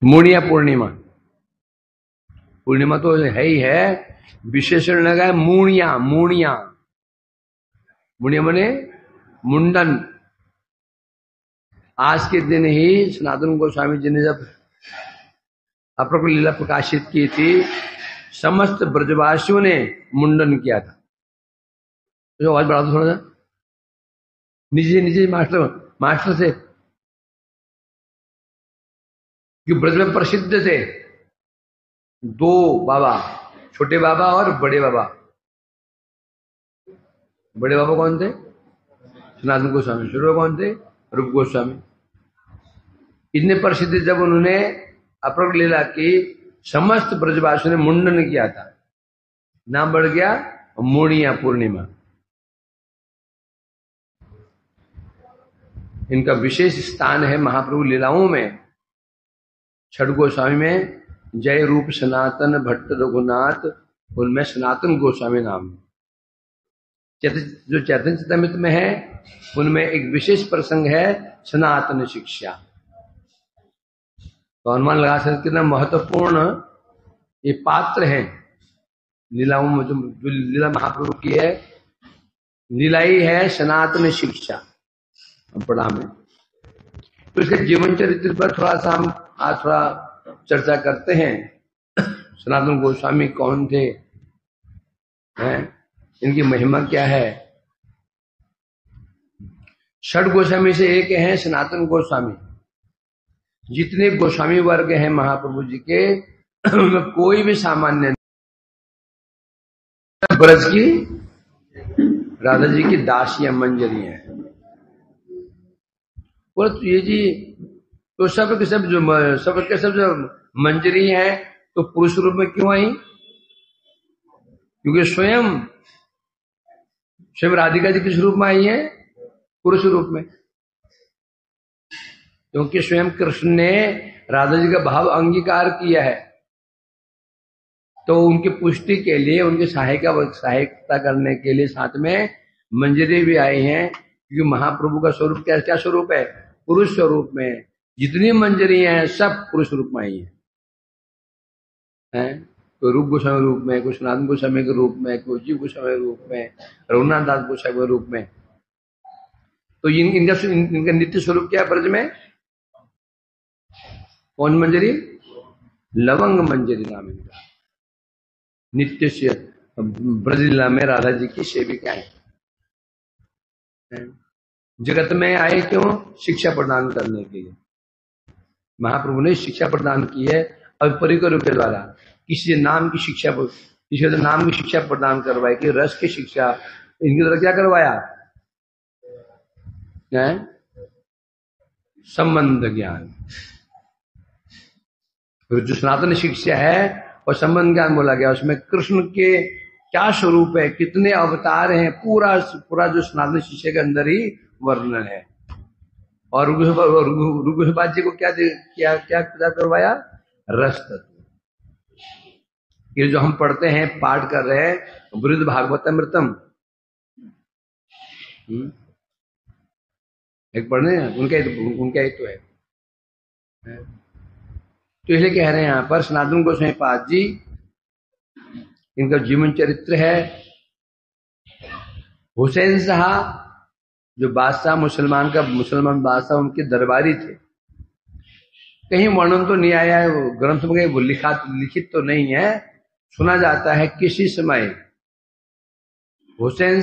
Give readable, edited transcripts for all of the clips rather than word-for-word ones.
मूणिया पूर्णिमा, पूर्णिमा तो है ही है, विशेषण लगा है मूणिया। मूणिया, मूणिया माने मुंडन। आज के दिन ही सनातन गोस्वामी जी ने जब अपनी लीला प्रकाशित की थी, समस्त ब्रजवासियों ने मुंडन किया था। जो आवाज बढ़ा दो थोड़ा सा, नीचे नीचे मास्टर से, कि ब्रज में प्रसिद्ध थे दो बाबा, छोटे बाबा और बड़े बाबा। बड़े बाबा कौन थे? सनातन गोस्वामी। छोटे बाबा कौन थे? रूप गोस्वामी। इतने प्रसिद्ध जब उन्होंने अपरग लीला की, समस्त ब्रजवासियों ने मुंडन किया था, नाम बढ़ गया मूणिया पूर्णिमा। इनका विशेष स्थान है महाप्रभु लीलाओं में। छठ गोस्वामी में जय रूप सनातन भट्ट रघुनाथ, उनमें सनातन गोस्वामी नाम। जो चैतन्य चरितामृत में है उनमें एक विशेष प्रसंग है सनातन शिक्षा। तो अनुमान लगा सकते कितना महत्वपूर्ण ये पात्र है लीलाओं में। जो लीला महाप्रभु की है, लीला ही है सनातन शिक्षा पढ़ा में। तो इसके जीवन चरित्र पर थोड़ा सा हम आज थोड़ा चर्चा करते हैं। सनातन गोस्वामी कौन थे, हैं? इनकी महिमा क्या है। षड गोस्वामी से एक है सनातन गोस्वामी। जितने गोस्वामी वर्ग हैं महाप्रभु जी के, उनमें कोई भी सामान्य नहीं। ब्रज की राधा जी की दासियां मंजरी हैं। बोले तो ये जी, तो सब के सब जो मंजरी हैं तो पुरुष रूप में क्यों आई? क्योंकि स्वयं राधिका जी किस रूप में आई है? पुरुष रूप में। क्योंकि स्वयं कृष्ण ने राधा जी का भाव अंगीकार किया है, तो उनकी पुष्टि के लिए, उनकी सहायता करने के लिए साथ में मंजरी भी आई हैं। क्योंकि महाप्रभु का स्वरूप क्या स्वरूप है? पुरुष स्वरूप में। जितनी मंजरी हैं सब पुरुष रूप में आई हैं। कोई रूप गोस्वामी रूप में, कोई सनातन गोस्वामी के रूप में, कोई जीव गोस्वामी के रूप में, रघुनाथ दास गोस्वामी के रूप में। तो इनका नित्य स्वरूप क्या है ब्रज में? कौन मंजरी? लवंग मंजरी नाम इनका। नित्य से ब्रज लीला में राधा जी की सेविकाएं। जगत में आए क्यों? शिक्षा प्रदान करने के लिए। महाप्रभु ने शिक्षा प्रदान की है अभिपरिकर के द्वारा। किसी नाम की शिक्षा, किसी नाम की शिक्षा प्रदान करवाई, कि रस की शिक्षा इनके द्वारा क्या करवाया? संबंध ज्ञान। जो सनातन शिक्षा है और संबंध ज्ञान बोला गया, उसमें कृष्ण के क्या स्वरूप है, कितने अवतार हैं, पूरा जो सनातन शिक्षा के अंदर ही वर्णन है। और रघुनाथ जी को क्या करवाया? रस तत्व। ये जो हम पढ़ते हैं, पाठ कर रहे हैं वृद्ध भागवतमृतम, एक पढ़ने उनका एक तो है। तो इसलिए कह रहे हैं यहां पर सनातन गोस्वामी पाद जी, इनका जीवन चरित्र है। हुसैन शाह जो बादशाह, मुसलमान बादशाह, उनके दरबारी थे। कहीं वर्णन तो नहीं आया है, ग्रंथ में वो लिखित तो नहीं है। सुना जाता है किसी समय हुसैन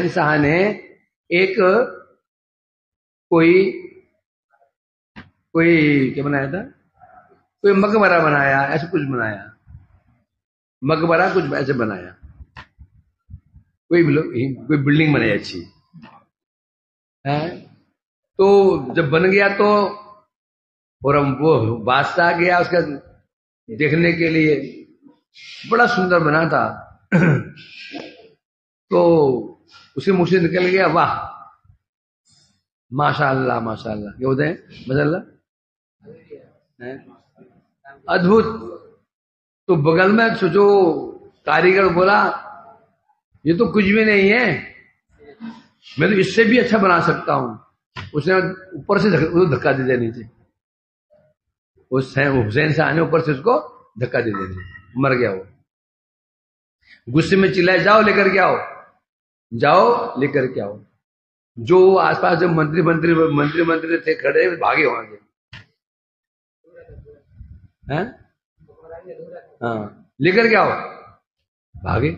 शाह ने एक कोई क्या बनाया था? कोई मकबरा बनाया, ऐसे कुछ बनाया, मकबरा कुछ ऐसे बनाया, कोई बिल्डिंग बनाई अच्छी है। तो जब बन गया तो और वो बादशाह गया उसका देखने के लिए, बड़ा सुंदर बना था। तो उसके मुंह से निकल गया, वाह माशाअल्लाह माशाअल्लाह, क्या होते हैं? माशाअल्लाह, अद्भुत। तो बगल में जो कारीगर बोला, ये तो कुछ भी नहीं है, मैं तो इससे भी अच्छा बना सकता हूं। उसने ऊपर से धक्का दे दिया नीचे, उस हुसैन शाह ने ऊपर से उसको धक्का दे दिया, मर गया वो। गुस्से में चिल्लाए, जाओ लेकर के आओ, जाओ लेकर के आओ। जो आसपास जो मंत्री थे खड़े, भागे वहां से। हाँ, लेकर के आओ, भागे।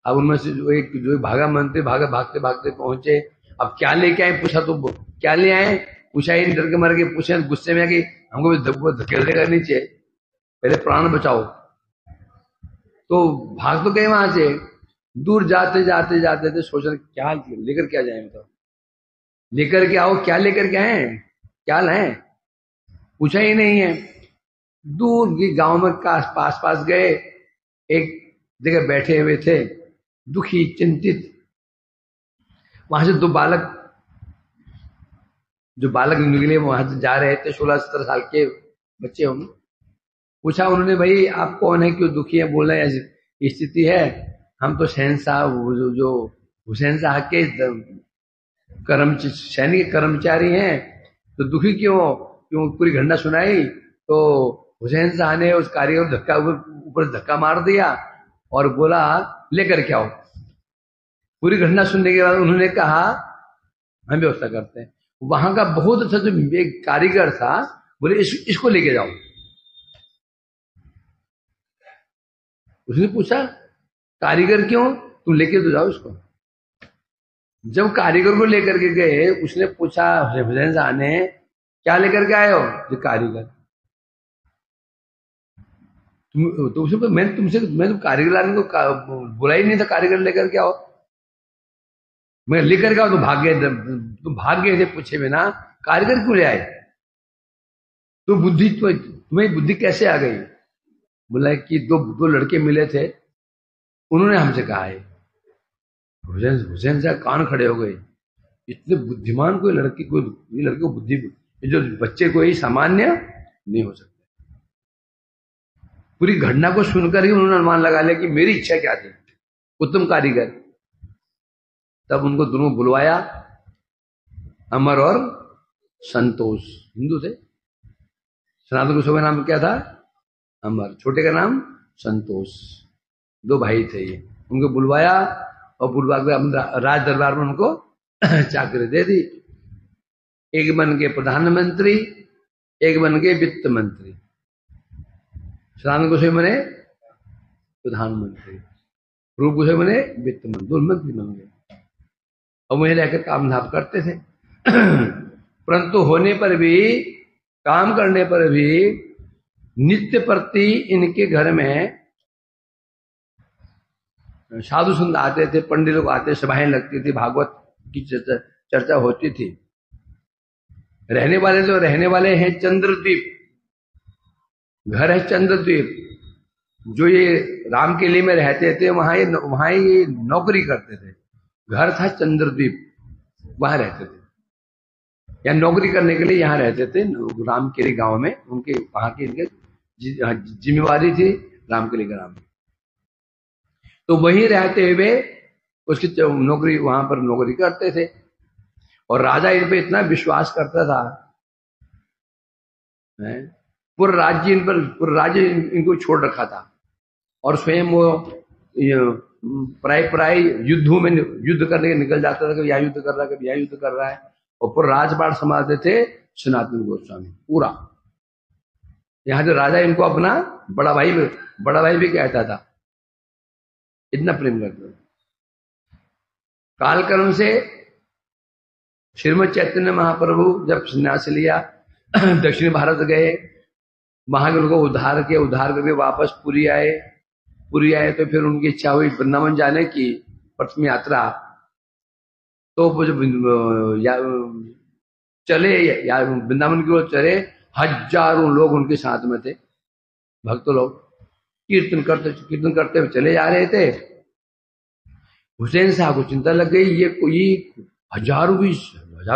अब उनमें से जो भागा मंत्री भागते भागते पहुंचे। अब क्या लेके आए पूछा तो क्या ले आए पूछा ही, डर के मर के पूछे, गुस्से में कि हमको धकेल देगा नीचे, पहले प्राण बचाओ। तो भाग तो गए वहां से। दूर जाते जाते थे, सोच रहे क्या लेकर क्या जाए, तो लेकर के आओ, क्या लेकर के आए, क्या लाए, पूछा ही नहीं है। दूर की गांव में पास गए, एक जगह बैठे हुए थे, दुखी चिंतित। वहां से दो बालक, जो बालक निकले वहां से जा रहे थे, 16-17 साल के बच्चे होंगे। पूछा उन्होंने, भाई आप कौन है, क्यों दुखी है? बोल रहे ऐसी स्थिति है, हम तो शहंशाह जो हुसैन शाह के सैनिक कर्मचारी हैं, तो दुखी क्यों पूरी घटना सुनाई तो हुसैन शाह ने उस कारीगर धक्का ऊपर धक्का मार दिया और बोला लेकर के आओ। पूरी घटना सुनने के बाद उन्होंने कहा हम व्यवस्था करते हैं। वहां का बहुत अच्छा जो एक कारीगर था, बोले इसको लेके जाओ। उसने पूछा कारीगर क्यों, तुम लेके तो जाओ इसको। जब कारीगर को लेकर के गए, उसने पूछा हुसैन शाह ने, क्या लेकर के आए हो? जो कारीगर। तो उसने मैं तो कारीगर लाने को बोला ही नहीं था, कारीगर लेकर के आओ। मैं लेकर के आओ तो भाग गए थे पूछे बिना, कारीगर क्यों ले आए? तो तुम्हें बुद्धि कैसे आ गई? बोला कि दो लड़के मिले थे, उन्होंने हमसे कहा है। हुसैन शाह कान खड़े हो गए, इतने बुद्धिमान कोई लड़की को बुद्धि, जो बच्चे को ही सामान्य नहीं हो सकता। पूरी घटना को सुनकर ही उन्होंने अनुमान लगा लिया कि मेरी इच्छा क्या थी, उत्तम कारीगर। तब उनको दोनों बुलवाया, अमर और संतोष, हिंदू थे। सनातन गोस्वामी का नाम क्या था? अमर, छोटे का नाम संतोष, दो भाई थे ये। उनको बुलवाया और बुलवा के राज दरबार में उनको चाकरी दे दी। एक बन के प्रधानमंत्री, एक बन के वित्त मंत्री। सनातन गोस्वामी बने प्रधानमंत्री, रूप गोस्वामी बने वित्त मंत्री, दो मंत्री बन गए और वहीं रहकर काम धाम करते थे। परंतु होने पर भी, काम करने पर भी नित्य प्रति इनके घर में साधु संत आते थे, पंडित लोग आते, सभाएं लगती थी, भागवत की चर्चा होती थी। रहने वाले हैं चंद्रद्वीप, घर है चंद्रद्वीप। जो ये राम किले में रहते थे, वहां ये नौकरी करते थे। घर था चंद्रद्वीप, वहां रहते थे, या नौकरी करने के लिए यहाँ रहते थे राम किले गांव में। उनके वहां की इनके जिम्मेवारी थी राम किले ग्राम में। तो वहीं रहते हुए उसकी नौकरी, वहां पर नौकरी करते थे। और राजा इन पे इतना विश्वास करता था, पूरा राज्य इनको छोड़ रखा था। और स्वयं वो प्राय युद्धों में युद्ध करने के निकल जाता था, कभी यहाँ युद्ध कर रहा है, कभी यहाँ युद्ध कर रहा है। और पूरा राजपाट संभालते थे सनातन गोस्वामी पूरा। यहाँ जो राजा इनको अपना बड़ा भाई भी कहता था, इतना प्रेम करते थे। कालक्रम से श्रीमद चैतन्य महाप्रभु जब संन्यास लिया, दक्षिण भारत गए, वहां के उनको उद्धार करके वापस पुरी आए। तो फिर उनकी इच्छा हुई वृंदावन जाने की, प्रथम यात्रा। तो चले वृंदावन की ओर चले, हजारों लोग उनके साथ में थे, भक्त लोग कीर्तन करते हुए चले जा रहे थे। हुसैन शाह को चिंता लग गई, ये कोई हजारों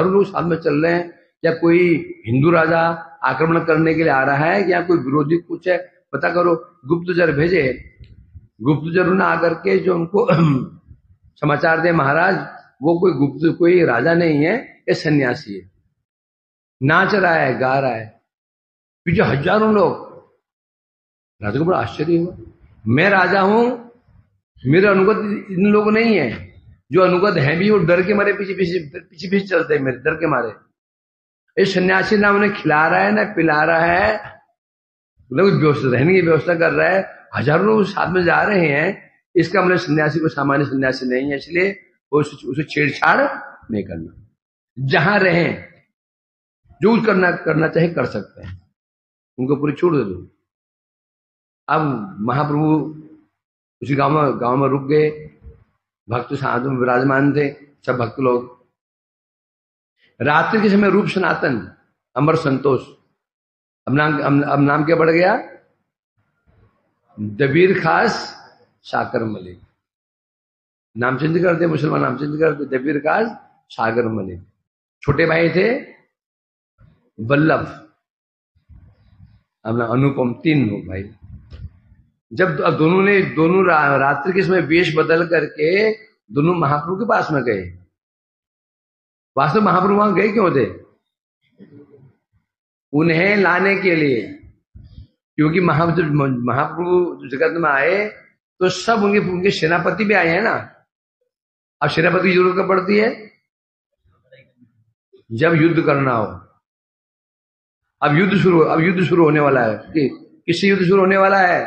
लोग साथ में चल रहे हैं, क्या कोई हिंदू राजा आक्रमण करने के लिए आ रहा है, या कोई विरोधी कुछ है, पता करो। गुप्तचर भेजे, गुप्तचर ने आकर के जो उनको समाचार दे, महाराज वो कोई गुप्त कोई राजा नहीं है, ये सन्यासी है, नाच रहा है, गा रहा है, पीछे हजारों लोग। राजा को बड़ा आश्चर्य हुआ, मैं राजा हूं, मेरे अनुगत इन लोग नहीं है, जो अनुगत हैं भी वो डर के मारे पीछे पीछे चलते हैं, मेरे डर के मारे। इस सन्यासी ना उन्हें खिला रहा है ना पिला रहा है, मतलब रहने की व्यवस्था कर रहा है, हजारों लोग साथ में जा रहे हैं, इसका मतलब सन्यासी को सामान्य सन्यासी नहीं है, इसलिए उसे छेड़छाड़ नहीं करना। जहां रहें, जो करना चाहे कर सकते हैं, उनको पूरी छूट दे दो। अब महाप्रभु उसी गांव में रुक गए, भक्त साथ में विराजमान थे, सब भक्त लोग। रात्रि के समय रूप सनातन, अमर संतोष, अब नाम क्या बढ़ गया, दबीर खास साकर मलिक। नाम चेंज कर दिया, मुसलमान नाम चेंज कर दिया, दबीर खास सागर मलिक। छोटे भाई थे वल्लभ, अपना अनुपम, तीन लोग भाई। जब अब दोनों रात्रि के समय वेश बदल करके दोनों महाप्रभु के पास में गए। वास्तव महाप्रभु वहां गए क्यों थे, उन्हें लाने के लिए, क्योंकि महाप्रभु जगत में आए तो सब उनके सेनापति भी आए हैं ना। अब सेनापति की जरूरत कब पड़ती है, जब युद्ध करना हो। अब युद्ध शुरू होने वाला है। किससे युद्ध शुरू होने वाला है,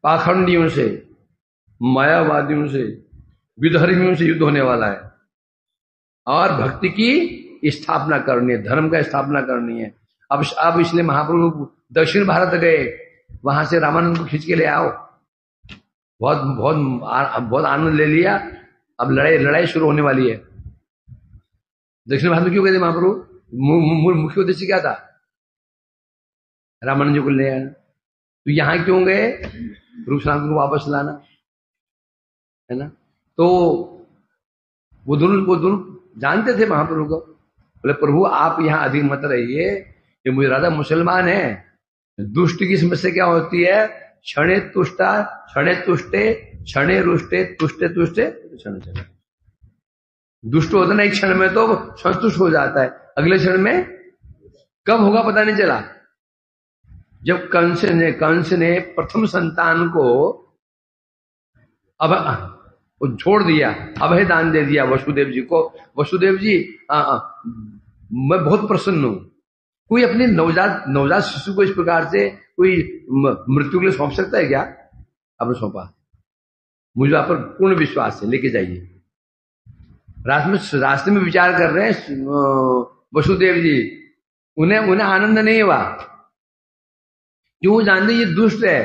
पाखंडियों से, मायावादियों से, विधर्मियों से युद्ध होने वाला है, और भक्ति की स्थापना करनी है, धर्म का स्थापना करनी है। अब इसलिए महाप्रभु दक्षिण भारत गए, वहां से रामानंद को खींच के ले आओ। बहुत बहुत बहुत आनंद ले लिया। अब लड़ाई शुरू होने वाली है। दक्षिण भारत में क्यों गए थे महाप्रभु, मुख्य उद्देश्य क्या था, रामानंद जी को ले आना। तो यहां क्यों गए, रूप सनातन को वापस लाना है ना। तो वो दोनों जानते थे महाप्रभु को, बोले प्रभु आप यहाँ अधिक मत रहिए, ये मुझे राजा मुसलमान है। दुष्ट की समस्या क्या होती है, क्षणे तुष्टा क्षणे तुष्टे क्षणे रुष्टे तुष्टे तुष्टे क्षण चले। दुष्ट होता ना एक क्षण में तो संतुष्ट हो जाता है, अगले क्षण में कब होगा पता नहीं चला। जब कंस ने प्रथम संतान को अब छोड़ दिया, अभय दान दे दिया वसुदेव जी को, वसुदेव जी मैं बहुत प्रसन्न हूं। कोई अपने नवजात शिशु को इस प्रकार से कोई मृत्यु के लिए सौंप सकता है क्या, आपने सौंपा, मुझे आप पर पूर्ण विश्वास है, लेके जाइए। रास्ते में विचार कर रहे हैं वसुदेव जी, उन्हें आनंद नहीं हुआ, क्यों जानते ये दुष्ट है।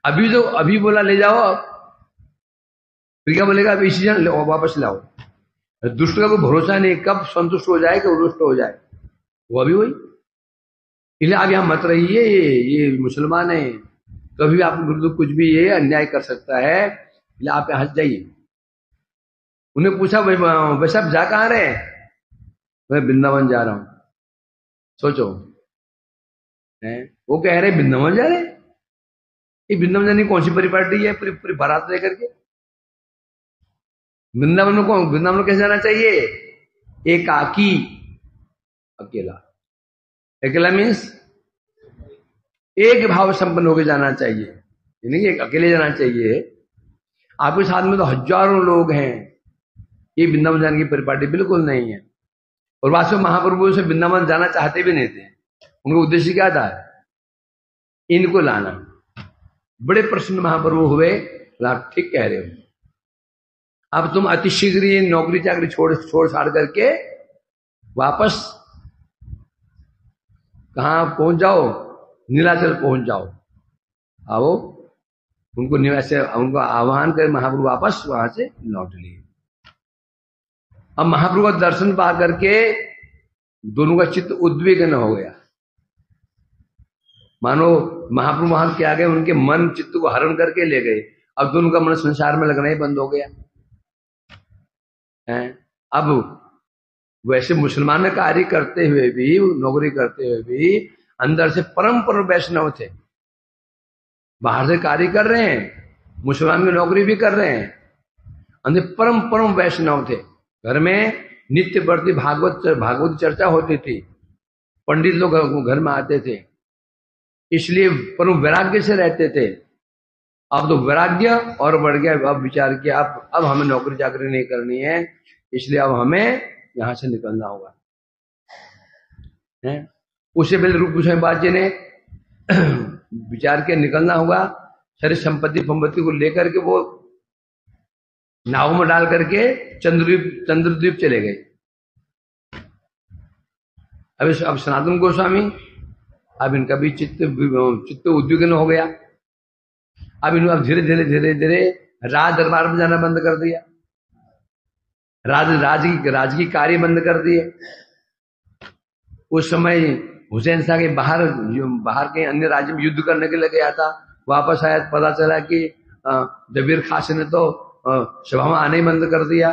अभी बोला ले जाओ, फिर क्या बोलेगा, अब इसी जन वापस लाओ। दुष्ट का कोई भरोसा नहीं, कब संतुष्ट हो जाए, कब रुष्ट हो जाए, वो अभी वही। इसलिए आप यहां मत रहिए, ये मुसलमान है, कभी आपके विरुद्ध कुछ भी ये अन्याय कर सकता है, इसलिए आप यहां जाइए। उन्हें पूछा वैसे आप जा कहां रहे, मैं वृंदावन जा रहा हूं। सोचो, वो कह रहे वृंदावन जा रहे, ये वृंदावन जाने की कौन सी परिपाटी है, पूरी बारात लेकर के। वृंदावन में कैसे जाना चाहिए, एकाकी, अकेला मीन्स एक भाव संपन्न होकर जाना चाहिए, यानी कि एक अकेले जाना चाहिए। आपके साथ में तो हजारों लोग हैं, ये वृंदावन जाने की परिपाटी बिल्कुल नहीं है। और वास्तव में महाप्रभु से वृंदावन जाना चाहते भी नहीं थे, उनका उद्देश्य क्या था, इनको लाना। बड़े प्रसन्न महाप्रभु हुए, ठीक कह रहे हो, अब तुम अतिशीघ्र ये नौकरी चाकरी छोड़ छाड़ करके वापस कहां पहुंच जाओ, नीलाचल पहुंच जाओ। आओ, उनको आह्वान कर महाप्रभु वापस वहां से लौट लिए। अब महाप्रभु का दर्शन पा करके दोनों का चित्त उद्विग्न हो गया, मानो महाप्रभु वहां के आगे उनके मन चित्त को हरण करके ले गए। अब दोनों का मन संसार में लगना ही बंद हो गया है। अब वैसे मुसलमान कार्य करते हुए भी, नौकरी करते हुए भी, अंदर से परम वैष्णव थे। बाहर से कार्य कर रहे हैं, मुसलमान की नौकरी भी कर रहे हैं, अंदर परम परम वैष्णव थे। घर में नित्य प्रति भागवत चर्चा होती थी, पंडित लोग घर में आते थे, इसलिए परम वैराग्य से रहते थे। अब तो वैराग्य और बढ़ गया। अब विचार किया अब हमें नौकरी चाकरी नहीं करनी है, इसलिए अब हमें यहां से निकलना होगा। उससे पहले रूप गोस्वामी पाद जी ने विचार के निकलना होगा, सारी संपत्ति को लेकर के वो नाव में डाल करके चंद्रद्वीप चले गए। अब सनातन गोस्वामी, अब इनका भी चित्त उद्विग्न हो गया। अब धीरे धीरे राज दरबार में जाना बंद कर दिया, राज की कार्य बंद कर दिए। उस समय हुसैन शाह के बाहर के अन्य राज्य में युद्ध करने के लिए गया था, वापस आया, पता चला कि जबीर खास ने तो सभा में आने ही बंद कर दिया।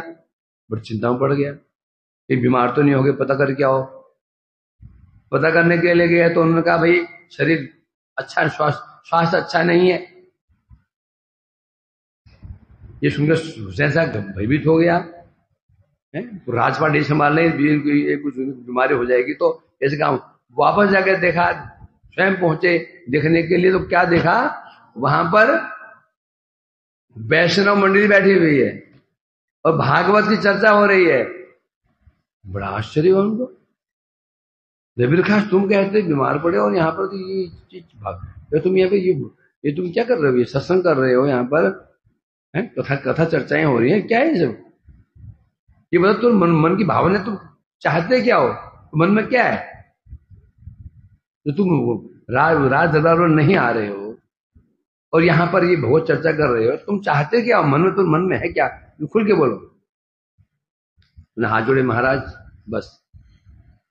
बड़ी चिंता में पड़ गया, ये बीमार तो नहीं हो गए, पता कर क्या हो। पता करने के लिए गया तो उन्होंने कहा भाई शरीर अच्छा, स्वास्थ्य अच्छा नहीं है। ये सुनकर हुसैन साहब भयभीत हो गया, राजपाट नहीं संभालने, ये कुछ बीमारी हो जाएगी। तो ऐसे काम वापस जाकर देखा, स्वयं पहुंचे देखने के लिए, तो क्या देखा, वहां पर वैष्णव मंडली बैठी हुई है और भागवत की चर्चा हो रही है। बड़ा आश्चर्य हुआ उनको। जबीर खास तुम कहते बीमार पड़े और यहाँ पर तो ये चीज तुम यहाँ पे ये तुम क्या कर रहे हो, ये सत्संग कर रहे हो यहाँ पर, कथा चर्चाएं हो रही हैं, क्या है सब ये बता। तुम मन की भावना, तुम चाहते क्या हो, मन में क्या है, तो तुम राज दरबार में नहीं आ रहे हो और यहाँ पर ये बहुत चर्चा कर रहे हो, तुम चाहते क्या हो, मन में है क्या, खुल के बोलो। हाथ जोड़े, महाराज बस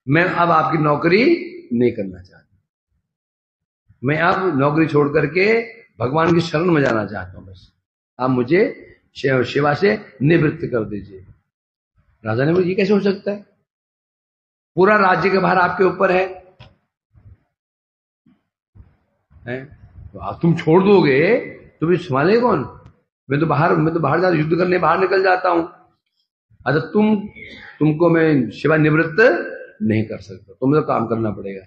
मैं अब आपकी नौकरी नहीं करना चाहता, मैं अब नौकरी छोड़ करके भगवान की शरण में जाना चाहता हूं, बस आप मुझे सेवा से निवृत्त कर दीजिए। राजा ने बोला ये कैसे हो सकता है, पूरा राज्य का भार आपके ऊपर है, तो आप तुम छोड़ दोगे तो भी संभाले कौन, मैं तो बाहर जा युद्ध करने बाहर निकल जाता हूं। अच्छा तुमको मैं सेवा निवृत्त नहीं कर सकता, तुम्हें तो काम करना पड़ेगा।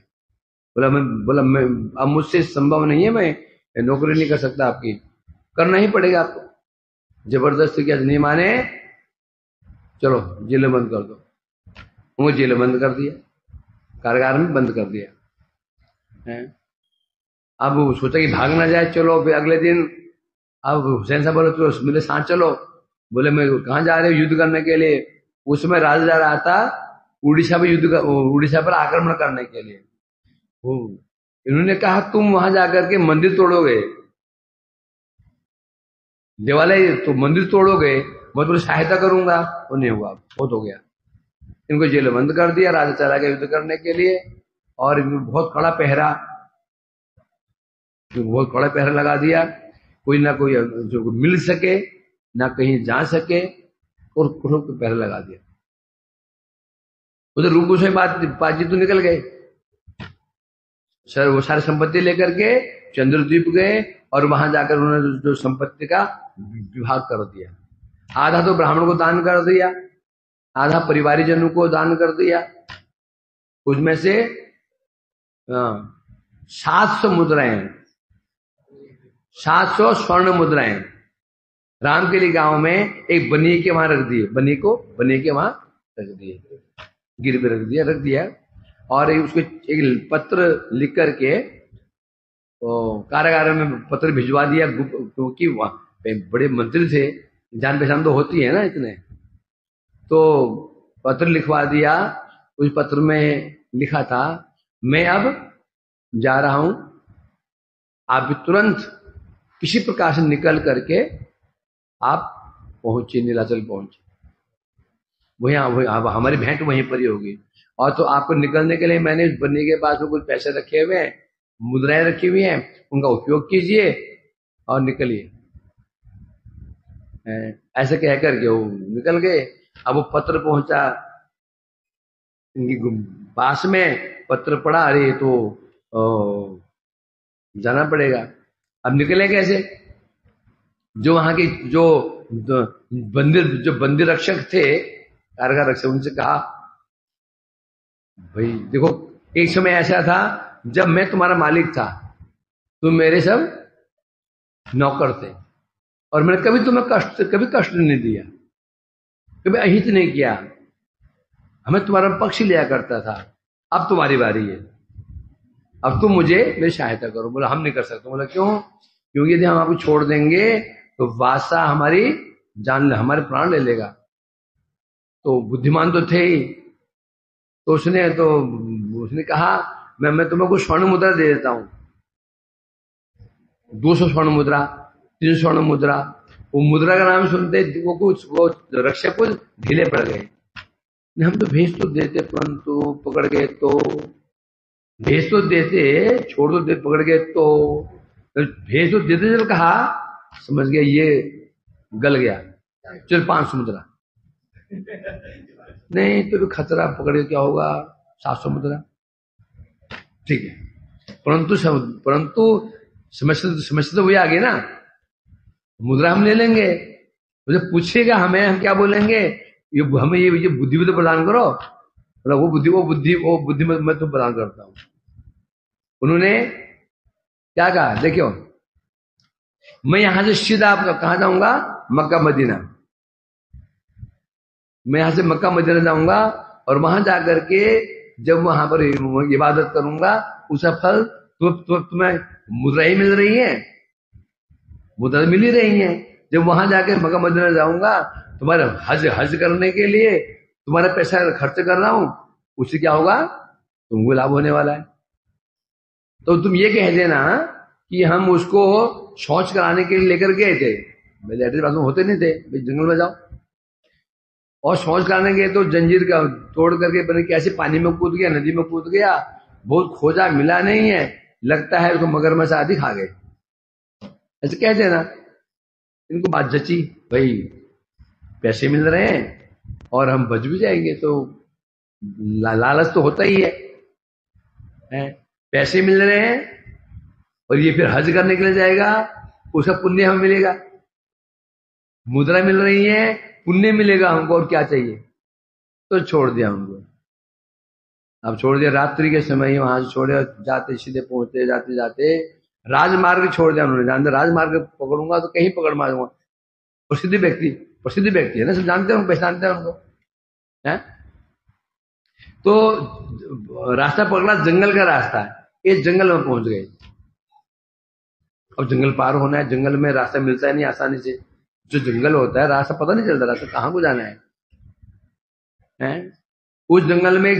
बोला मैं अब मुझसे संभव नहीं है, मैं नौकरी नहीं कर सकता आपकी, करना ही पड़ेगा आपको। जबरदस्ती क्या नहीं माने, चलो जेल बंद कर दो। उनको जेल बंद कर दिया, कारागार में बंद कर दिया। अब सोचा कि भाग ना जाए, चलो फिर अगले दिन अब हुसैन साहब बोले तो मेरे साथ चलो। बोले मैं कहाँ जा रहे हो, युद्ध करने के लिए। उस समय राजा जा रहा था उड़ीसा पर आक्रमण करने के लिए। इन्होंने कहा तुम वहां जाकर के मंदिर तोड़ोगे, देवालय तो मंदिर तोड़ोगे, मैं तुम्हें सहायता करूंगा। वो नहीं हुआ, बहुत हो गया। इनको जेल बंद कर दिया, राजा चला गया युद्ध करने के लिए। और इनको बहुत कड़ा पहरा लगा दिया, कोई ना कोई जो मिल सके ना कहीं जा सके, और पहरा लगा दिया। उधर रूप गोस्वामी पाद जी तो निकल गए, सर वो सारी संपत्ति लेकर के चंद्रद्वीप गए और वहां जाकर उन्होंने जो संपत्ति का विभाग कर दिया। आधा तो ब्राह्मण को दान कर दिया, आधा परिवारीजनों को दान कर दिया। उसमें से 700 मुद्राएं, 700 स्वर्ण मुद्राएं रामकेली गांव में एक बनिए के वहां रख दिए, बनिए के वहां रख दिए, गिरवी रख दिया। और उसको एक पत्र लिख करके कारागार में पत्र भिजवा दिया, क्योंकि वहां बड़े मंत्री थे, जान पहचान तो होती है ना इतने। तो पत्र लिखवा दिया। उस पत्र में लिखा था मैं अब जा रहा हूं, आप तुरंत किसी प्रकार से निकल करके आप पहुंचे, नीलाचल पहुंचे, वही अब हमारी भेंट वहीं पर ही होगी। और तो आपको निकलने के लिए मैंने उस बन्नी के पास में कुछ पैसे रखे हुए हैं, मुद्राएं रखी हुई हैं, उनका उपयोग कीजिए और निकलिए। ऐसे कह करके वो निकल गए। अब वो पत्र पहुंचा इनकी पास में, पत्र पड़ा, अरे तो जाना पड़ेगा। अब निकले कैसे, जो वहां की जो तो जो बंदी रक्षक थे, कारागार रक्षक, उनसे कहा भाई देखो, एक समय ऐसा था जब मैं तुम्हारा मालिक था, तुम मेरे सब नौकर थे, और मैंने कभी कष्ट नहीं दिया, कभी अहित नहीं किया, हमें तुम्हारा पक्ष लिया करता था। अब तुम्हारी बारी है, अब तुम मुझे मेरी सहायता करो। बोला हम नहीं कर सकते। बोला क्यों? क्योंकि यदि हम आपको छोड़ देंगे तो वासा हमारी जान, हमारे प्राण ले लेगा। तो बुद्धिमान तो थे ही, तो उसने कहा मैं तुम्हें कुछ स्वर्ण मुद्रा दे देता हूं, 200 स्वर्ण मुद्रा, 300 स्वर्ण मुद्रा। वो मुद्रा का नाम सुनते वो रक्षक को ढीले पड़ गए। हम तो भेज तो देते, परंतु पकड़ गए तो, भेज तो देते, छोड़ तो देते, पकड़ गए तो, भेज तो देते, जब कहा समझ गया ये गल गया, चल 500 मुद्रा। नहीं तो खतरा, पकड़ के क्या होगा, 700 मुद्रा, ठीक है। परंतु समस्या तो वही आ गई ना, मुद्रा हम ले लेंगे, मुझे पूछेगा हमें, हम क्या बोलेंगे, हमें ये बुद्धि भी तो प्रदान करो। मतलब वो बुद्धि मैं तो प्रदान करता हूं। उन्होंने क्या कहा, देखियो मैं यहां से सीधा आपका कहां जाऊंगा, मक्का मदीना। मैं यहां से मक्का मदीना जाऊंगा, और वहां जाकर के जब वहां पर इबादत करूंगा, उसका फल तुम्हें मुद्रा ही मिल रही है, मुद्रा मिल ही रही है। जब वहां जाकर मक्का मदीना जाऊंगा, तुम्हारे हज करने के लिए तुम्हारा पैसा खर्च कर रहा हूं, उससे क्या होगा, तुमको लाभ होने वाला है। तो तुम ये कह देना कि हम उसको शौच कराने के लिए लेकर गए थे, मेरे एड्रेस बाथरूम होते नहीं थे, भाई जंगल में जाओ, और शौच कराने गए तो जंजीर का तोड़ करके पता कैसे पानी में कूद गया, नदी में कूद गया, बहुत खोजा, मिला नहीं है, लगता है उसको मगरमच्छ आदि खा गए, ऐसे कह देना। इनको बात जची, भाई पैसे मिल रहे हैं और हम बच भी जाएंगे, तो लालच तो होता ही है? पैसे मिल रहे हैं और ये फिर हज करने के लिए जाएगा, उसका पुण्य हमें मिलेगा, मुद्रा मिल रही है, पुण्य मिलेगा हमको, और क्या चाहिए। तो छोड़ दिया हमको, अब छोड़ दिया। रात्रि के समय वहां से छोड़े, जाते सीधे पहुंचते, जाते जाते राजमार्ग छोड़ दिया उन्होंने। जानते राजमार्ग पकड़ूंगा तो कहीं पकड़ मारूंगा, प्रसिद्ध व्यक्ति है ना, सब जानते हैं, पहचानते हैं उनको, है? तो रास्ता पकड़ा, जंगल का रास्ता है, इस जंगल में पहुंच गए। अब जंगल पार होना है, जंगल में रास्ता मिलता है नहीं आसानी से, जो जंगल होता है रास्ता पता नहीं चलता, रास्ता कहां को जाना है? उस जंगल में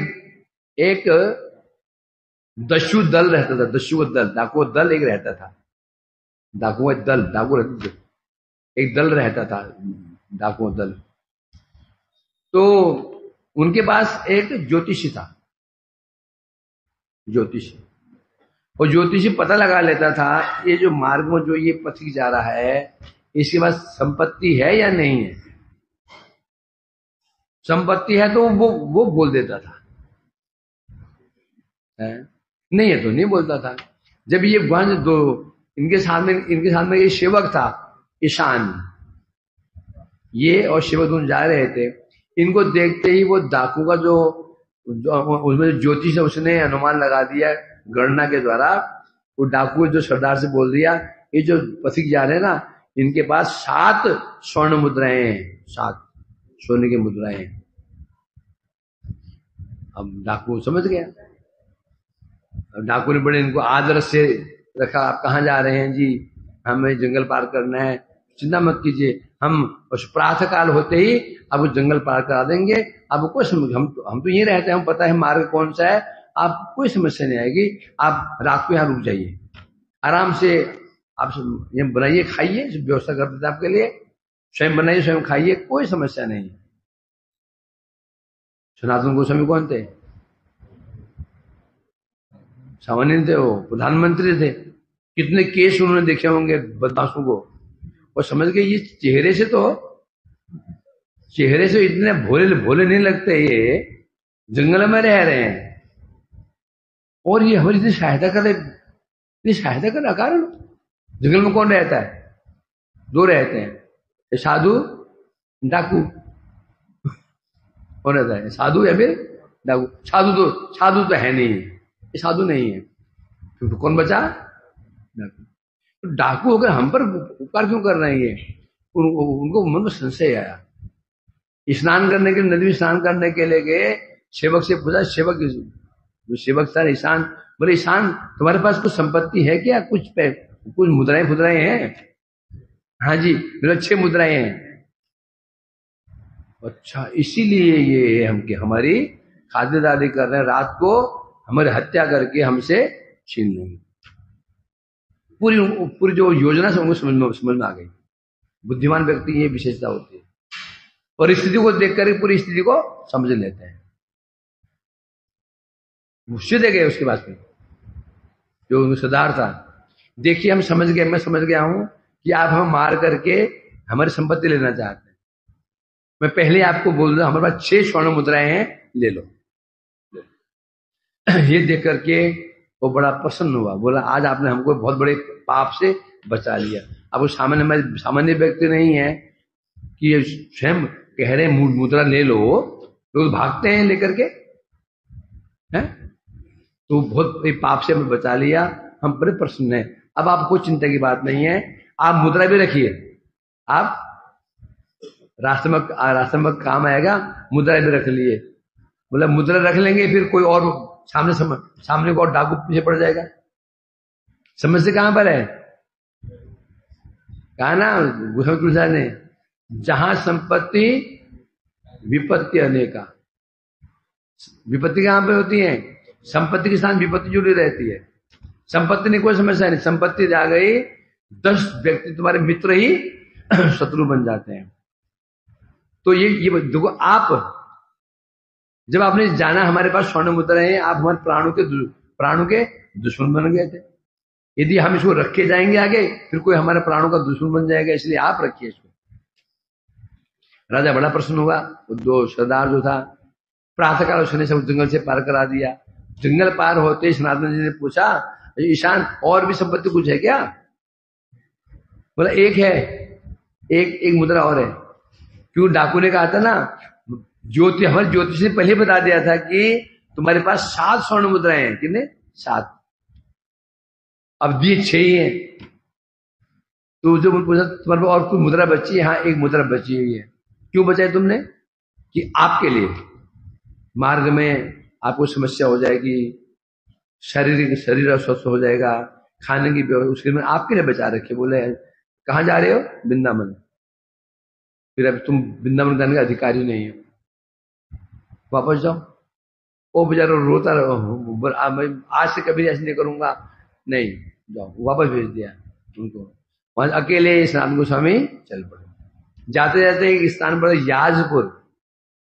एक दस्यु दल रहता था, डाकू दल एक रहता था, डाकू एक दल रहता था, डाकू दल। तो उनके पास एक ज्योतिषी था, और ज्योतिषी पता लगा लेता था ये जो मार्ग में जो ये पथिक जा रहा है, इसके पास संपत्ति है या नहीं है। संपत्ति है तो वो बोल देता था, है? नहीं है तो नहीं बोलता था। जब ये दो इनके साथ में ये सेवक था ईशान, ये और सेवक दोनों जा रहे थे। इनको देखते ही वो डाकू का जो उसमें ज्योतिष है, उसने अनुमान लगा दिया गणना के द्वारा। वो डाकू जो सरदार से बोल दिया, ये जो पथिक जा रहे हैं ना, इनके पास 7 स्वर्ण मुद्राएं हैं, 7 सोने की मुद्राएं हैं। अब डाकू समझ गया, डाकू ने बड़े इनको आदर से रखा। आप कहाँ जा रहे हैं जी? हमें जंगल पार करना है, चिंता मत कीजिए, हम प्रातः काल होते ही आपको जंगल पार करा देंगे। आपको कोई हम तो यहीं रहते हैं, हम पता है मार्ग कौन सा है, आप कोई समस्या नहीं आएगी। आप रात को यहाँ रुक जाइए, आराम से आप ये बनाइए, खाइए, व्यवस्था कर देते आपके लिए, स्वयं बनाइए, स्वयं खाइए, कोई समस्या नहीं। सनातन गोस्वामी कौन थे? सामान्य थे, वो प्रधानमंत्री थे। कितने केस उन्होंने देखे होंगे बदमाशों को, और समझ गए ये चेहरे से इतने भोले नहीं लगते, ये जंगल में रह रहे हैं और ये हमारी इतनी सहायता करे अकारण। जंगल में कौन रहता है? 2 रहते हैं, ये साधु डाकू हो रहता है, साधु या फिर डाकू। साधु तो है नहीं, ये साधु नहीं है, तो कौन बचा? डाकू। तो डाकू होकर हम पर उपकार क्यों कर रहे हैं ये? उनको मन में संशय आया। स्नान करने के लिए नदी में स्नान करने के लिए गए, सेवक से पूछा, सेवक सर ईशान, बोले ईशान तुम्हारे पास कुछ संपत्ति है क्या? कुछ मुद्राएं फुद्राएं हैं? हाँ जी, मेरे 6 मुद्राएं हैं। अच्छा, इसीलिए ये हमारी खातिरदारी कर रहे हैं, रात को हमारी हत्या करके हमसे छीन लेंगे। पूरी जो योजना से उनको समझ में आ गई। बुद्धिमान व्यक्ति ये विशेषता होती है, परिस्थिति को देखकर पूरी स्थिति को समझ लेते हैं। सीधे गए उसके बाद में जो सरदार था, देखिए हम समझ गए, मैं समझ गया हूं कि आप हम मार करके हमारी संपत्ति लेना चाहते हैं। मैं पहले आपको बोल रहा हूं, हमारे पास 6 स्वर्ण मुद्राएं हैं, ले लो। ये देख करके वो बड़ा प्रसन्न हुआ, बोला आज आपने हमको बहुत बड़े पाप से बचा लिया। अब वो सामान्य व्यक्ति नहीं है कि ये स्वयं कह रहे मुद्रा ले लो, लोग भागते हैं लेकर के, हैं? तो बहुत पाप से हमें बचा लिया, हम बड़े प्रसन्न हैं। अब आपको चिंता की बात नहीं है, आप मुद्रा भी रखिए, आप रास्ते में काम आएगा, मुद्रा भी रख लिए। बोला मुद्रा रख लेंगे, फिर कोई और सामने को और डाकू पीछे पड़ जाएगा। समस्या कहां पर है? कहा ना गुस्सा ने, जहां संपत्ति विपत्ति अनेका। विपत्ति कहां पे होती है? संपत्ति के साथ विपत्ति जुड़ी रहती है। संपत्ति नहीं, कोई समस्या नहीं, संपत्ति आ गई, 10 व्यक्ति तुम्हारे मित्र ही शत्रु बन जाते हैं। तो ये देखो, आप जब आपने जाना हमारे पास स्वर्ण मुद्रा है, आप हमारे प्राणों के दुश्मन बन गए थे। यदि हम इसको रखे जाएंगे आगे, फिर कोई हमारे प्राणों का दुश्मन बन जाएगा, इसलिए आप रखिए इसको। राजा बड़ा प्रसन्न हुआ। जो सरदार जो था, प्रातःकाल उसने सब जंगल से पार करा दिया। जंगल पार होते ही सनातन जी ने पूछा, ईशान और भी संपत्ति कुछ है क्या? बोला एक है, एक मुद्रा और है। क्यों? डाकू ने कहा था ना, हमारे ज्योतिष ने पहले बता दिया था कि तुम्हारे पास 7 स्वर्ण मुद्राएं हैं। कितने? 7। अब दिए 6 ही है। तो जो पूछा तुम्हारे पास और कोई मुद्रा बची है? हाँ, एक मुद्रा बची हुई है। क्यों बचाई तुमने? कि आपके लिए मार्ग में आपको समस्या हो जाएगी, शरीर अस्वस्थ हो जाएगा, खाने की व्यवस्था, उसके लिए आपके लिए बचा रखे। बोले कहाँ जा रहे हो? वृंदावन। फिर अब तुम वृंदावन जाने का अधिकारी नहीं है, वापस जाओ। वो बेचारा रोता रहो, आज से कभी ऐसे नहीं करूंगा, नहीं, जाओ। वापस भेज दिया उनको। वहां अकेले सनातन गोस्वामी चल पड़े। जाते जाते एक स्थान पर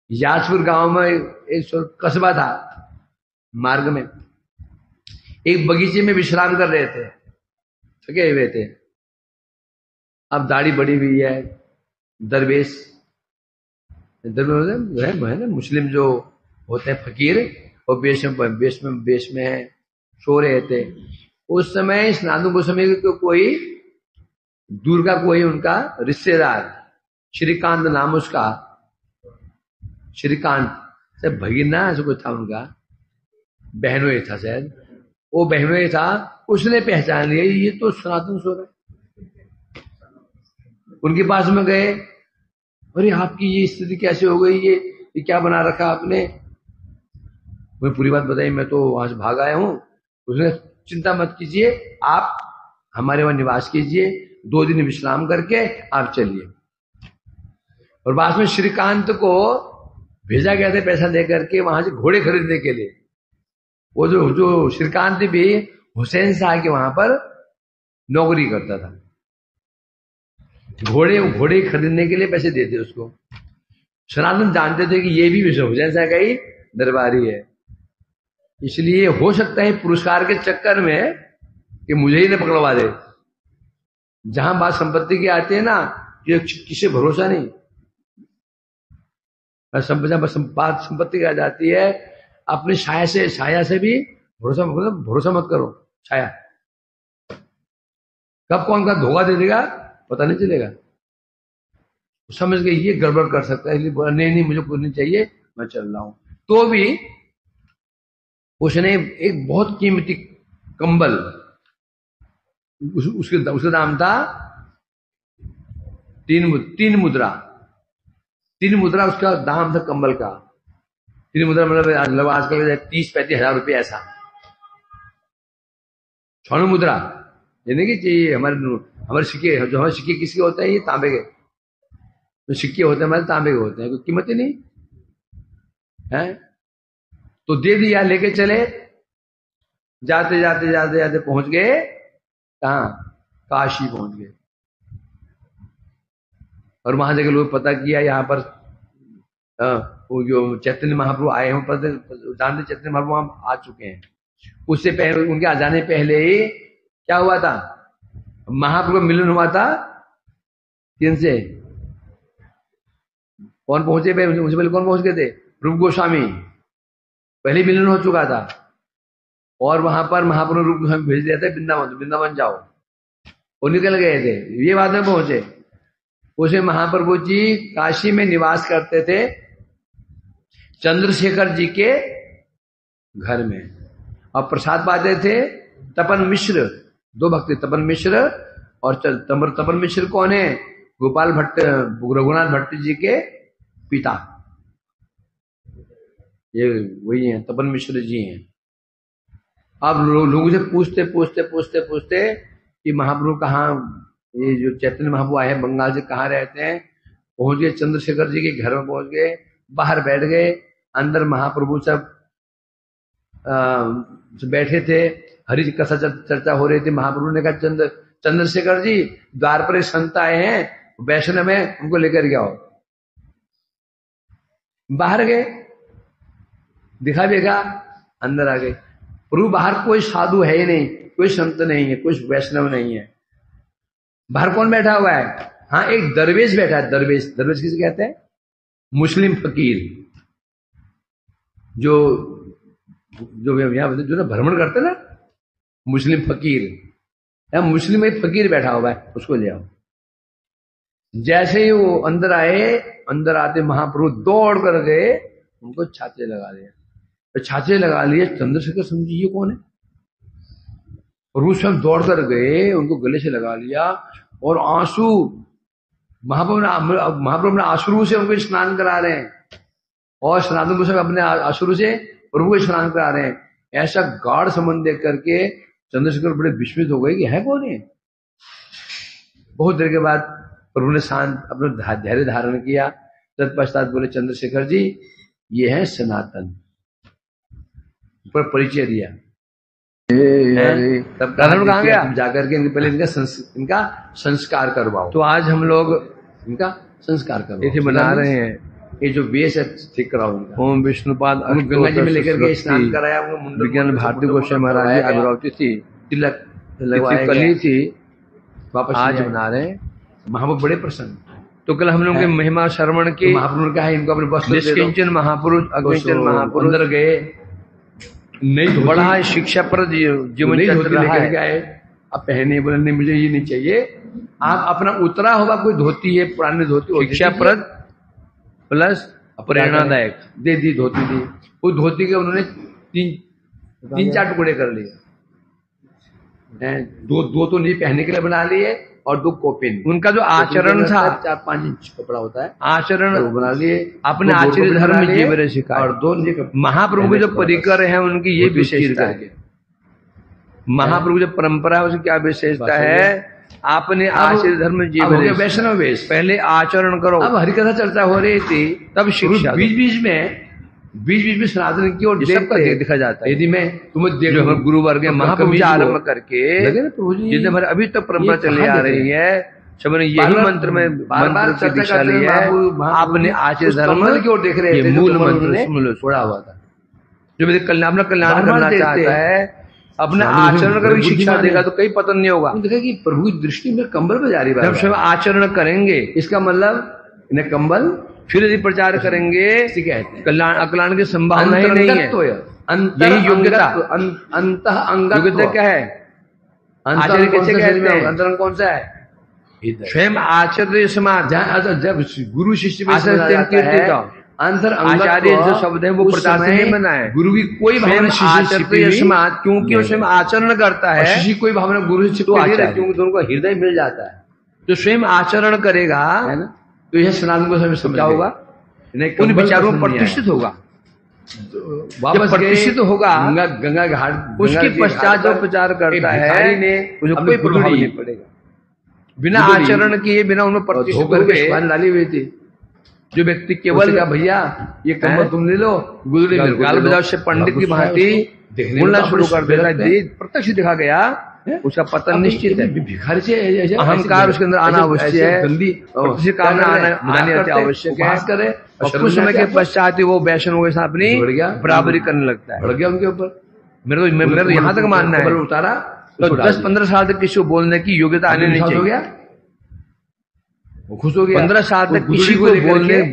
याजपुर गांव में एक कस्बा था। मार्ग में एक बगीचे में विश्राम कर रहे थे, थके हुए थे। अब दाढ़ी बड़ी हुई है, दरवेश है ना, मुस्लिम जो होते हैं फकीर, और बेश में सो रहे थे। उस समय सनातन गोस्वामी को कोई दूर का कोई उनका रिश्तेदार, श्रीकांत नाम उसका, श्रीकांत से भगीना ऐसा कुछ था उनका, बहनोई था शायद, वो बहनोई था। उसने पहचान लिया ये तो सनातन सो रहा। उनके पास में गए, अरे आपकी ये स्थिति कैसे हो गई, ये क्या बना रखा आपने? मैं पूरी बात बताई, मैं तो वहां से भाग आया हूं। उसने चिंता मत कीजिए, आप हमारे वहां निवास कीजिए, 2 दिन विश्राम करके आप चलिए। और बाद में श्रीकांत को भेजा गया था पैसा दे करके वहां से घोड़े खरीदने के लिए। वो जो श्रीकांत भी हुसैन शाह के वहां पर नौकरी करता था, घोड़े खरीदने के लिए पैसे देते उसको। सनातन जानते थे कि ये भी हुसैन शाह का ही दरबारी है, इसलिए हो सकता है पुरस्कार के चक्कर में कि मुझे ही न पकड़वा दे। जहां बात संपत्ति की आती है ना, ये किसी भरोसा नहीं। बात संपत्ति की आ जाती है, अपनी छाया से भी भरोसा मत करो। छाया कब कौन का धोखा दे देगा पता नहीं चलेगा। समझ गए ये गड़बड़ कर सकता है, इसलिए बोला नहीं नहीं मुझे कुछ नहीं चाहिए, मैं चल रहा हूं। तो भी उसने एक बहुत कीमती कंबल, उसका नाम था 3 मुद्रा। 3 मुद्रा उसका दाम था कंबल का। 3 मुद्रा मतलब आजकल 30-35 हजार रुपये ऐसा। 6 मुद्रा यानी कि चाहिए हमारे सिक्के, जो हमारे सिक्के किसके होते हैं, ये तांबे के तो सिक्के होते हैं, हमारे तांबे के होते हैं, कोई कीमत ही नहीं है। तो दे दिया, लेके चले, जाते जाते जाते जाते पहुंच गए कहां, काशी पहुंच गए। और वहां जाके लोग पता किया यहाँ पर वो जो चैतन्य महाप्रभु आए हैं, जानते चैतन्य महाप्रभु वहां आ चुके हैं। उससे पहले, उनके आ जाने पहले ही क्या हुआ था, महाप्रभु का मिलन हुआ था किनसे, कौन पहुंचे, उनसे पहले कौन पहुंच गए थे, रूप गोस्वामी, पहले मिलन हो चुका था। और वहां पर महाप्रभु रूप गोस्वामी भेज दिया था वृंदावन, वृंदावन जाओ, वो निकल गए थे, ये बाद में पहुंचे। उसे महाप्रभु जी काशी में निवास करते थे चंद्रशेखर जी के घर में, और प्रसाद पाते थे तपन मिश्र, 2 भक्त, तपन मिश्र और तपन मिश्र कौन है, गोपाल भट्ट, रघुनाथ भट्ट जी के पिता, ये वही हैं, तपन मिश्र जी हैं। अब लोगों से पूछते पूछते पूछते पूछते कि महाप्रभु कहाँ, ये जो चैतन्य महाप्रभु आए हैं बंगाल से, कहाँ रहते हैं, पहुंच गए चंद्रशेखर जी के घर में, पहुंच गए, बाहर बैठ गए। अंदर महाप्रभु सब बैठे थे, हरि कथा चर्चा हो रही थी। महाप्रभु ने कहा चंद्रशेखर जी, द्वार पर संत आए हैं वैष्णव में, उनको लेकर जाओ। बाहर गए, दिखा देगा, अंदर आ गए। प्रभु बाहर कोई साधु है ही नहीं, कोई संत नहीं है, कोई वैष्णव नहीं है। बाहर कौन बैठा हुआ है, हाँ एक दरवेश बैठा है। दरवेश, दरवेश किसे कहते हैं, मुस्लिम फकीर, जो यहाँ जो ना भ्रमण करते ना, मुस्लिम फकीर, या मुस्लिम एक फकीर बैठा हुआ है, उसको ले आओ। जैसे ही वो अंदर आए, अंदर आते महाप्रभु दौड़ कर गए, उनको छाते लगा दिया। तो छाते लगा लिए, चंद्रशेखर समझी ये कौन है, और वो सब दौड़ कर गए, उनको गले से लगा लिया, और आंसू, महाप्रभु ने आंसू से उनको स्नान करा रहे हैं, और स्नातन सब अपने आंसू से प्रभु को स्नान करा रहे हैं। ऐसा गाढ़ संबंध देख करके चंद्रशेखर बड़े विस्मित हो गए कि है कौन है। बहुत देर के बाद प्रभु ने शांत अपना धैर्य धारण किया, तत्पश्चात बोले चंद्रशेखर जी ये है सनातन, पर परिचय दिया। तब कहाँ गया, जाकर के पहले इनका संस्कार करवाओ। तो आज हम लोग इनका संस्कार करवाओ, इसे बना रहे हैं, ये जो वेश है ठीक कराओ इनका। ओम विष्णुपाद गंगा जी में लेकर के स्नान कराया, विज्ञान भारती गोस्वामी महाराज जी अमरावती थी, तिलक कली थी, वापस आज बना रहे हैं। महाप्रभु बड़े प्रसन्न। तो कल हम लोग के महिमा श्रवण की, महाप्रभु का है इनको अपने वस्त्र, महापुरुष अग्निचन महापुरुष अंदर गए, नहीं बड़ा शिक्षाप्रद जीवन चल रहा है। अब पहने बोले नहीं मुझे ये नहीं चाहिए, आप अपना उतरा हुआ कोई धोती है, पुरानी धोती, शिक्षाप्रद प्लस प्रेरणादायक दे दी, धोती दी। वो धोती के उन्होंने 3-4 टुकड़े कर लिए, 2 तो नहीं पहनने के लिए बना लिए, और 2 कोपिन। उनका जो आचरण था 4-5 इंच कपड़ा होता है, आचरण वो बना लिए, अपने आचरण धर्म जीवन सिखाया। और 2 महाप्रभु के जो परिकर हैं उनकी ये विशेषता है। महाप्रभु जो परंपरा है उसकी क्या विशेषता है, आपने आचरण धर्म जीवन वैष्णव वेश, पहले आचरण करो। अब हरिकथा चर्चा हो रही थी, तब शिक्षा बीच बीच में सनातन की ओर देखा जाता है। यदि मैं तुम्हें देख लो, गुरु वर्ग महाप्रभु आरम्भ करके जितने भर अभी तक परंपरा चली आ रही है, सबने यही मंत्र में बार की दिशा ली है। आपने आचरण धर्म की ओर देख रहे थे, मूल मंत्र छोड़ा हुआ था, जो मेरे अपना कल्याण करना चाहता है, अपना आचरण कर शिक्षा देगा तो कहीं पतन नहीं होगा। देखा कि प्रभु की दृष्टि में कंबल पे जारी, जब सब आचरण करेंगे, इसका मतलब इन्हें कंबल, फिर यदि प्रचार करेंगे कल्याण अकल्याण की संभावना ही नहीं है। यही योग्यता, अंतः अंग योग्यता क्या है, आचरण कैसे कहते हैं, अंतरंग कौन सा है, स्वयं आचार्य समाज, जब गुरु शिष्य में अंतर आचार्य जो शब्द है वो प्रचार से नहीं बना है। गुरु की कोई भावना आचार्य समाज, क्योंकि वो स्वयं आचरण करता है, शिष्य कोई भावना गुरु से क्योंकि दोनों का हृदय मिल जाता है। जो स्वयं आचरण करेगा है ना, तो यह सनातन को समझ होगा, उन विचारों में प्रतिष्ठित होगा, वापस प्रतिष्ठित होगा गंगा घाट। उसके पश्चात जो प्रचार करता है मुझे कोई प्रभाव नहीं पड़ेगा। बिना आचरण किए, बिना उनमें प्रतिष्ठित होकर डाली हुई थी। जो व्यक्ति केवल भैया ये कमर तुम ले लो, गुदड़ी गाल बजाओ से पंडित की भांति बोलना शुरू कर देता है, प्रत्यक्ष दिखा गया, उसका पतन निश्चित है। भिखारी से अहंकार उसके अंदर आना आवश्यक है, गंदी किसी काम में आना आवश्यक है करे, और कुछ समय के पश्चात वो वैष्णव के साथ अपनी बराबरी करने लगता है। बढ़ गया उनके ऊपर। मेरे तो यहाँ तक मानना है, उतारा तो 10-15 साल तक किसी को बोलने की योग्यता आने नहीं चाहिए। वो खुश हो गया। 15 साल तक किसी को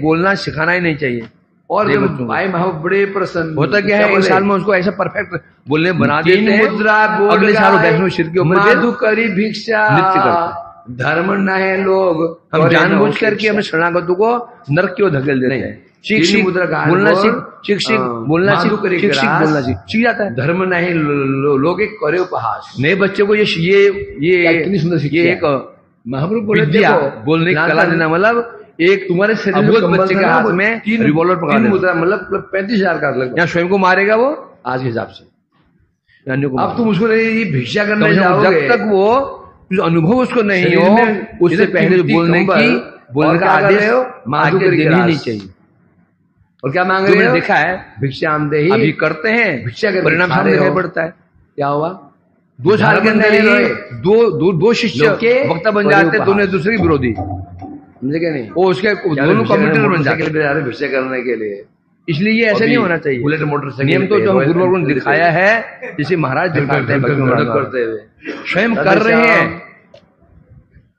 बोलना सिखाना ही नहीं चाहिए। और भाई बड़े प्रसन्न होता क्या है, इस साल में उसको ऐसा परफेक्ट बोलने बना देते हैं, मुद्रा अगले साल वैष्णव शिर के ऊपर माधु करी भिक्षा नृत्य करते। धर्म न है लोग, हम जानबूझ करके अपने शरणागतों को नरक क्यों धकेल देते हैं। शिक्षित मुद्रा बोलना सीख, बोलना सीख जाता है। धर्म नहीं लोग एक करे उपहास। नए बच्चे को ये एक महाप्रभु विद्या बोलने की कला देना, मतलब एक तुम्हारे शरीर बच्चे के हाथ में रिवॉल्वर पकड़ा देना, मुद्रा मतलब 35,000 का लगभग। या स्वयं को मारेगा वो आज के हिसाब से। अब तुम उसको भिक्षा करने जाओगे, जब तक वो अनुभव उसको नहीं हो, उससे पहले बोलने का आदेश आगे देनी नहीं चाहिए। और क्या मांग रहे हो? देखा है भिक्षा दे ही अभी करते हैं, भिक्षा कर परिणाम सामने दिखाई पड़ता है। क्या हुआ? 2 साल के अंदर ही दो शिष्य वक्ता बन जाते, दोनों दूसरे विरोधी, समझे क्या नहीं? वो उसके दोनों कम्युनिटी बन जाते भिक्षा करने के लिए। इसलिए ये ऐसा नहीं होना चाहिए। बुलेट मोटरसाइकिल नियम तो जो हम गुरुवर्गों ने दिखाया है, जिसे महाराज दिखाते हैं करते हुए स्वयं कर रहे हैं,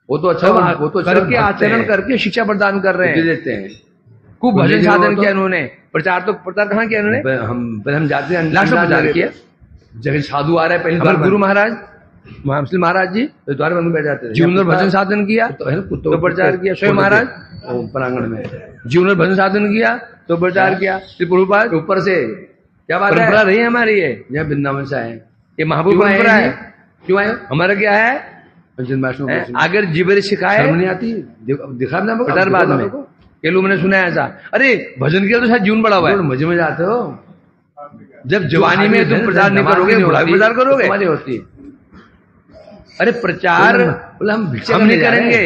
वो तो अच्छा, वो तो करके आचरण करके शिक्षा प्रदान कर रहे हैं, देते हैं। खूब भजन साधन किया उन्होंने, प्रचार कहाँ किया उन्होंने? हम जाते हैं, लास्ट में प्रचार किया। जब साधु आ रहे पहले हमारे गुरु महाराज महाराज जी द्वार बंद बैठ जाते थे, जीवन और भजन साधन किया तो प्रचार किया। स्वयं महाराज प्रांगण में जीवन और भजन साधन किया तो प्रचार किया। श्री प्रभुपाद ऊपर से क्या बात परंपरा रही है हमारी, ये वृंदावन से आए, ये महाप्रभु परंपरा है। क्यों आए? हमारा क्या है, अगर जीवन सिखाए नहीं आती, दिखा ना प्रचार बाद में के लोग मैंने सुना है ऐसा, अरे भजन किया तो शायद जीवन बड़ा हुआ है, मजे में जाते हो। जब जवानी में तुम प्रचार नहीं करोगे, बुढ़ापे प्रचार करोगे। होती अरे प्रचार हम नहीं करेंगे,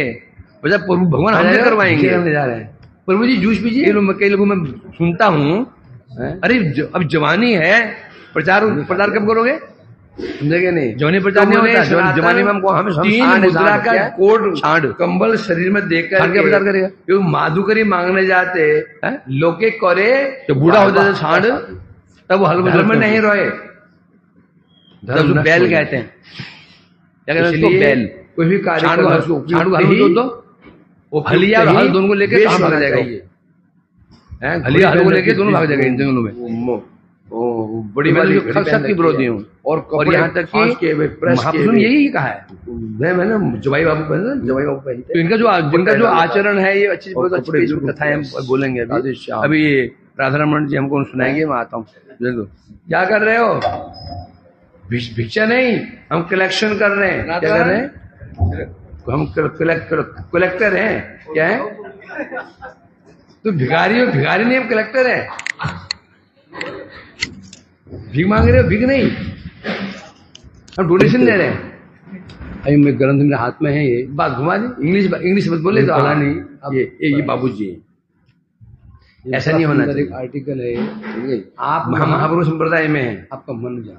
भगवान हमसे करवाएंगे। हम जा रहे हैं प्रभु जी, जूस पीजिए। कई लोगों में सुनता हूँ, अरे अब जवानी है, प्रचार कब करोगे? समझेंगे नहीं, जवानी प्रचार नहीं होता। जवानी में हमको हम 3 मुद्रा का कोट छांड कंबल शरीर में देकर क्या प्रचार करेगा? क्यों माधुकरी मांगने जाते लोके करे, तो बूढ़ा हो जाता छांड, तब वो हल धर्म नहीं रोए, धर्म बैल कहते हैं। क्या कहते हैं उसको? बैल। कोई भी कार्य छांड को हलिया और हल दोनों को लेकर कहाँ भाग जाएगा? हलिया हल को लेकर दोनों भाग जाएगा इन जंगलों में। बड़ी वाली शक्ति विरोधी हूँ। और यहाँ तक कि महापुरुष ने यही कहा है, मैंने जवाई बाबू पहनते। तो जिनका जो आचरण है, ये अच्छी बहुत अच्छी कथाएं हम बोलेंगे अभी ये राधारमण जी हमको सुनाएंगे। मैं आता हूँ। क्या कर रहे हो? भिक्षा नहीं, हम कलेक्शन कर रहे हैं। क्या कर रहे हैं? हम कलेक्टर हैं। क्या है? तो भिखारी हो, भिखारी नहीं, हम कलेक्टर हैं। भीख मांग रहे हो? भीख नहीं, हम डोनेशन दे रहे हैं। अभी मैं ग्रंथ मेरे हाथ में है, ये बात घुमा दी। इंग्लिश मत बोले तो आला नहीं। ये बाबूजी है, ऐसा नहीं होना चाहिए। आर्टिकल है, आप महापुरुष संप्रदाय में है, आपका मन जान,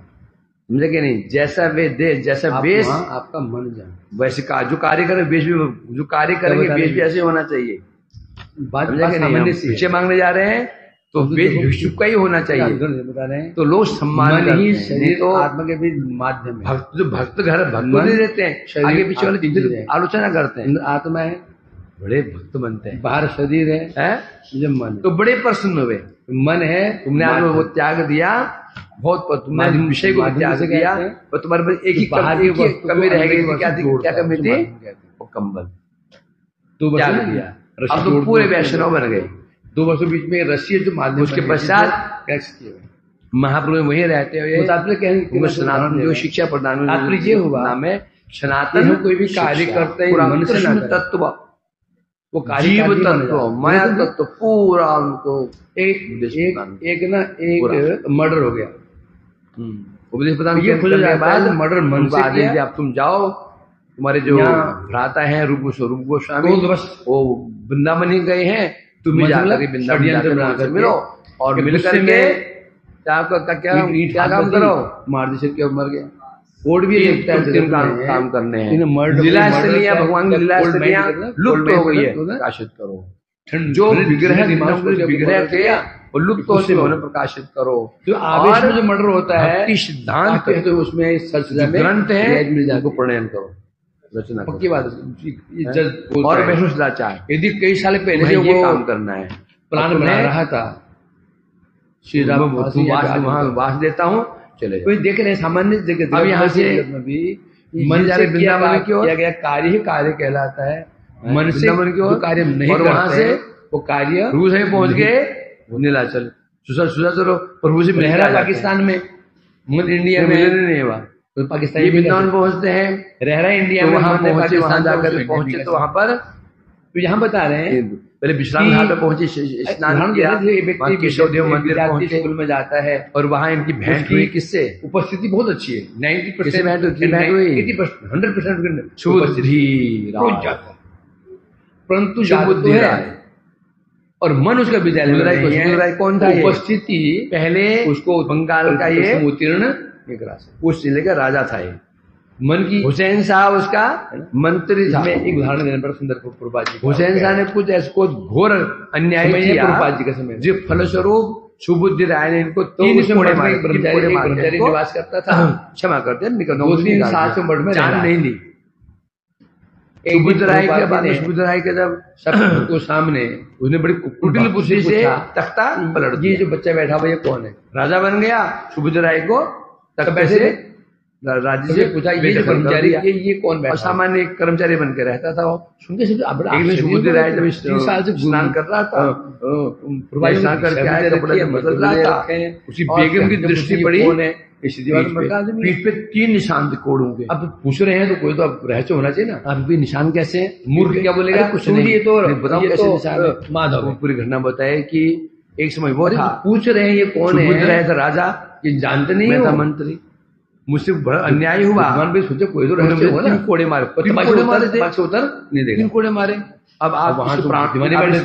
समझे कि नहीं? जैसा वे देश, जैसा वेश, आपका मन जान, वैसे जो कार्य करे वेश भी, जो कार्य करेंगे वेश भी ऐसे होना चाहिए। भिक्षा मांगने जा रहे हैं तो वेश भिक्षुक का ही होना चाहिए। बता रहे हैं तो लोग सम्मान ही शरीर तो आत्मा के भी माध्यम है। जो भक्त घर भक्त नहीं देते हैं, आगे पीछे वाले आलोचना करते हैं। आत्मा है, बड़े भक्त बनते हैं। बाहर शरीर है, जब मन तो बड़े प्रसन्न हुए। मन है, तुमने आज वो त्याग दिया, बहुत तुमने विषय को त्याग दिया, तो तुम्हारे पास एक ही कमी रहेगी। क्या कमी थी? वो कंबल। त्याग दिया। अब तो पूरे वैष्णव बन गए। 2 वर्षों बीच में रस्सी जो माध्यम, उसके पश्चात महाप्रभु वहीं रहते हुए सनातन जो शिक्षा प्रदान तात्पर्य हुआ नाम है सनातन। कोई भी कार्य करते हैं मन से ना तत्व, वो जीव तत्व, माया तत्व पूरा उनको एक मर्डर हो गया। उपदेश प्रदान ये खुल जाता है मर्डर मन से किया। अब तुम जाओ, तुम्हारे जो भ्राता है रूप गोस्वामी वो वृंदावन ही गए हैं, तुम भी जाकर वृंदावन मिलो और मिलकर के क्या काम करो, मार दी क्यों मर गया। कोर्ट भी देखता है काम करने हैं। लीला स्थलियां, भगवान की लीला स्थलियां लुप्त हो गई है, प्रकाशित करो। जो विग्रह थे वो लुप्त हो से उन्हें प्रकाशित करो। जो आवेश में जो मर्डर होता है सिद्धांत तो उसमें ग्रंथ है, उनको प्रणयन करो, रचना पक्की बात है। और वैष्णव सदाचार, यदि कई साल पहले से ये काम करना है, प्लान बना रहा था श्री राम वहां वास देता हूँ, चले कोई देख रहे सामान्य जगत। अब यहाँ से भी मन से वृंदावन की ओर किया गया कार्य ही कार्य कहलाता है। मन से जो कार्य नहीं और वहां से वो कार्य रूस में पहुंच गए नीलाचल सुधाचलो प्रभु से लहरा पाकिस्तान में, मन इंडिया में नहीं हुआ तो पाकिस्तान वृंदावन पहुंचते हैं, रहरा इंडिया में वहां पहुंचे, वहां जाकर पहुंचे तो वहां पर तो यहाँ बता रहे हैं पहले विश्राम घाट पे पहुंचे, स्नान किया, केशवदेव मंदिर पहुंचे, स्कूल में जाता है और वहां इनकी भेंट हुई। किससे? उपस्थिति बहुत अच्छी है। 90% भेंट हुई, 100% शुद्धि परंतु शुद्धि और मन उसका विद्यालय कौन था? उपस्थिति पहले उसको बंगाल का ये उत्तीर्ण उस जिले का राजा था। ये मन की हुसैन साहब उसका मंत्री था। एक उदाहरण देने पर सुंदर प्रभुपाद जी, हुसैन साहब ने कुछ ऐसे घोर अन्याय किया प्रभुपाद जी का समय, जो फलस्वरूप सुबुद्धि राय ने इनको 3 कोड़े मारे, ब्रह्मचारी निवास करता था, क्षमा करते हैं, 2-3 साल से मठ में जान नहीं ली। सुबुद्ध राय के बाद सुबुद्ध राय के जब सबको सामने उसने बड़ी कुटिल बुद्धि से तख्ता पलट दिया। ये जो बच्चा बैठा हुआ ये कौन है? राजा बन गया। सुबुद्ध राय को तख्ते से राज्य से पूछा ये जो कर्मचारी ये कौन बैठा? सामान्य कर्मचारी बन के रहता था वो। सुनते सुनते सुबुद्ध राय जब 3 साल से स्नान कर रहा था, स्नान करके आया, कपड़े बदल रहा था, उसकी बेगम की दृष्टि पड़ी, पीठ पे 3 निशान थे कोड़ों के। अब पूछ रहे हैं तो कोई तो अब रहस्य होना चाहिए ना। अब भी निशान कैसे? मूर्ख क्या बोलेगा? कुछ नहीं, तो बताओ कैसे निशान है। माधव पूरी घटना बताए कि एक समय वो था, पूछ रहे हैं ये कौन है? सुबुद्ध राय था राजा, ये जानते नहीं, मैं था मंत्री, मुझसे बड़ा अन्याय हुआ। भगवान भी सोचे कोई तो रहस्य होगा ना। 3 कोड़े मारे, 3 कोड़े मारे थे, उतर नहीं देखा, 3 कोड़े मारे। अब आप वहां प्राण,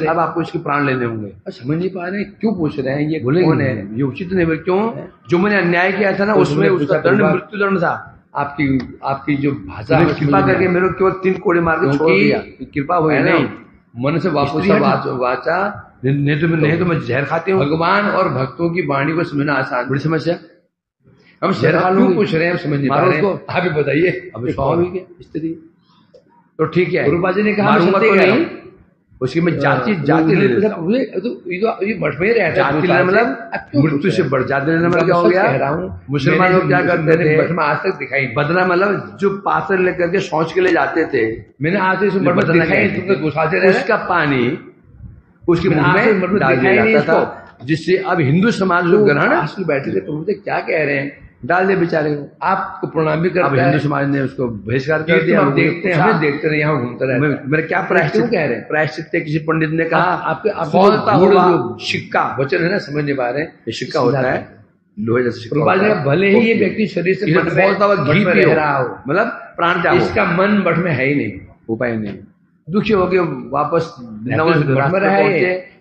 अब आपको इसके प्राण लेने होंगे। समझ नहीं पा रहे क्यों पूछ रहे हैं ये कौन है? ये उचित नहीं। क्यों? जो मैंने अन्याय किया था ना उसमें उसका दंड मृत्यु दंड था। आपकी जो भाषा, कृपा करके मेरे केवल 3 कोड़े मार के छोड़ दिया, कृपा हुई नहीं। मन से वापस वाचा नहीं तो मैं जहर खाती हूँ। भगवान और भक्तों की वाणी को समझना आसान, बड़ी समस्या। हम शहर क्यों पूछ रहे हैं, समझ नहीं पा रहे हैं। आप ही बताइए। अब स्वाभाविक है स्त्री तो ठीक है। गुरुपा जी ने कहा मारूंगा तो नहीं, उसकी मैं जाति ले लेता हूँ। ये मठ में रहता है, जाति लेना मतलब मृत्यु से बढ़, जाति लेना मतलब क्या हो गया? कह रहा हूँ मुसलमान लोग क्या करते थे मठ में आज तक दिखाई बदला, मतलब जो पात्र लेकर के शौच के लिए जाते थे, मैंने आज तक मठ में दिखाई, उसका पानी उसके मुंह में डाल दिया जाता था, जिससे अब हिंदू समाज लोग ग्रहण बैठे थे। प्रभु क्या कह रहे हैं? डाल दे बेचारे को, आपको प्रणाम भी करता है। हिंदू समाज ने उसको बहिष्कार कर दिया। देखते हैं, हमें देखते रहे, यहाँ घूमता रहे। मेरे क्या प्रायश्चित कह रहे हैं? प्रायश्चित किसी पंडित ने कहा आपके सिक्का वचन है ना, समझ नहीं पा रहे। ये सिक्का होता है लोहे जैसे सिक्का, भले ही ये व्यक्ति शरीर से घी पी रहा हो, मतलब प्राण त्याग, इसका मन मठ में है ही नहीं, उपाय नहीं, दुखी होके वापस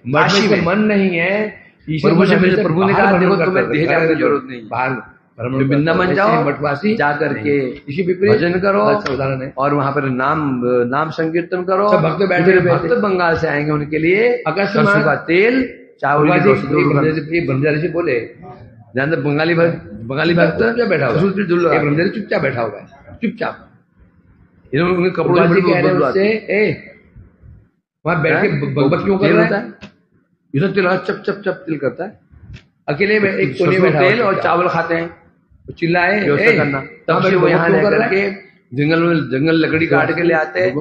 मठ में मन नहीं है। प्रभु ने कहा देखो तुम्हें देह जाने की जरूरत नहीं, बाहर वृंदावन जाओ, मठवासी जा करके इसी विपरीत भजन करो, उदाहरण है, और वहां पर नाम संकीर्तन करो। भक्त बैठे भक्त बंगाल से आएंगे, उनके लिए सरसों का तेल, चावल ब्रह्मचारी से बोले, बंगाली भक्त क्या बैठा हुआ, ब्रह्मचारी चुपचाप बैठा हुआ है, चुपचाप। इन्होंने कपड़ों से वहां बैठ के बकबक क्यों कर रहा है? इधर तिल चप चप चप तिल करता है, अकेले में एक कोने में तेल और चावल खाते हैं, चिल्लाए करना। तब से वो यहाँ लेकर के जंगल लकड़ी काट के ले आते,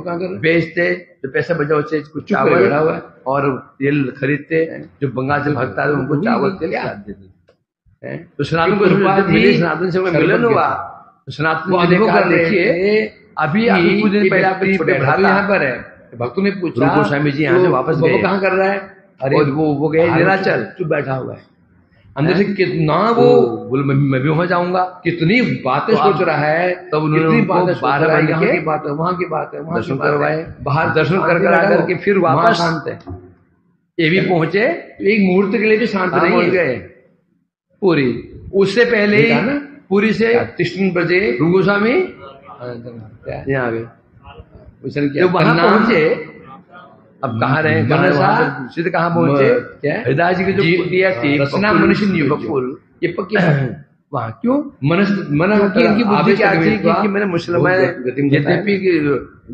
बेचते, जो पैसा बचा उससे कुछ चावल और तेल खरीदते, जो बंगाल से भक्त आते उनको चावल तेल खिलाते थे। तो सनातन से मिलन हुआ, सनातन जी ने कहा देखिए अभी कुछ दिन पहले आपके छोटे भ्राता यहाँ पर है, भक्तों ने पूछा गोस्वामी जी यहाँ से वापस गए, कहाँ कर रहा है? अरे वो गए नीलाचल, चुप बैठा हुआ है। अंदर से कितना वो बोले मैं भी वहां जाऊंगा, कितनी बातें सोच रहा है। तब उन्होंने बाहर यहाँ की बात है, वहां की बात है, दर्शन करवाए, बाहर दर्शन कर के फिर वापस शांत है। ये भी पहुंचे, एक मुहूर्त के लिए भी शांत नहीं गए पूरी। उससे पहले ही पूरी से 3 बजे गोस्वामी यहाँ आ गए, वहां पहुंचे। अब कहाँ रहे, सिद्ध कहाँ पहुंचे? हृदय जी की जो कुटिया थी, रचना मनुष्य नियुक्त, ये पक्की वहां क्यों मना इनकी बुद्धि क्या थी कि मैंने मुसलमान यद्यपि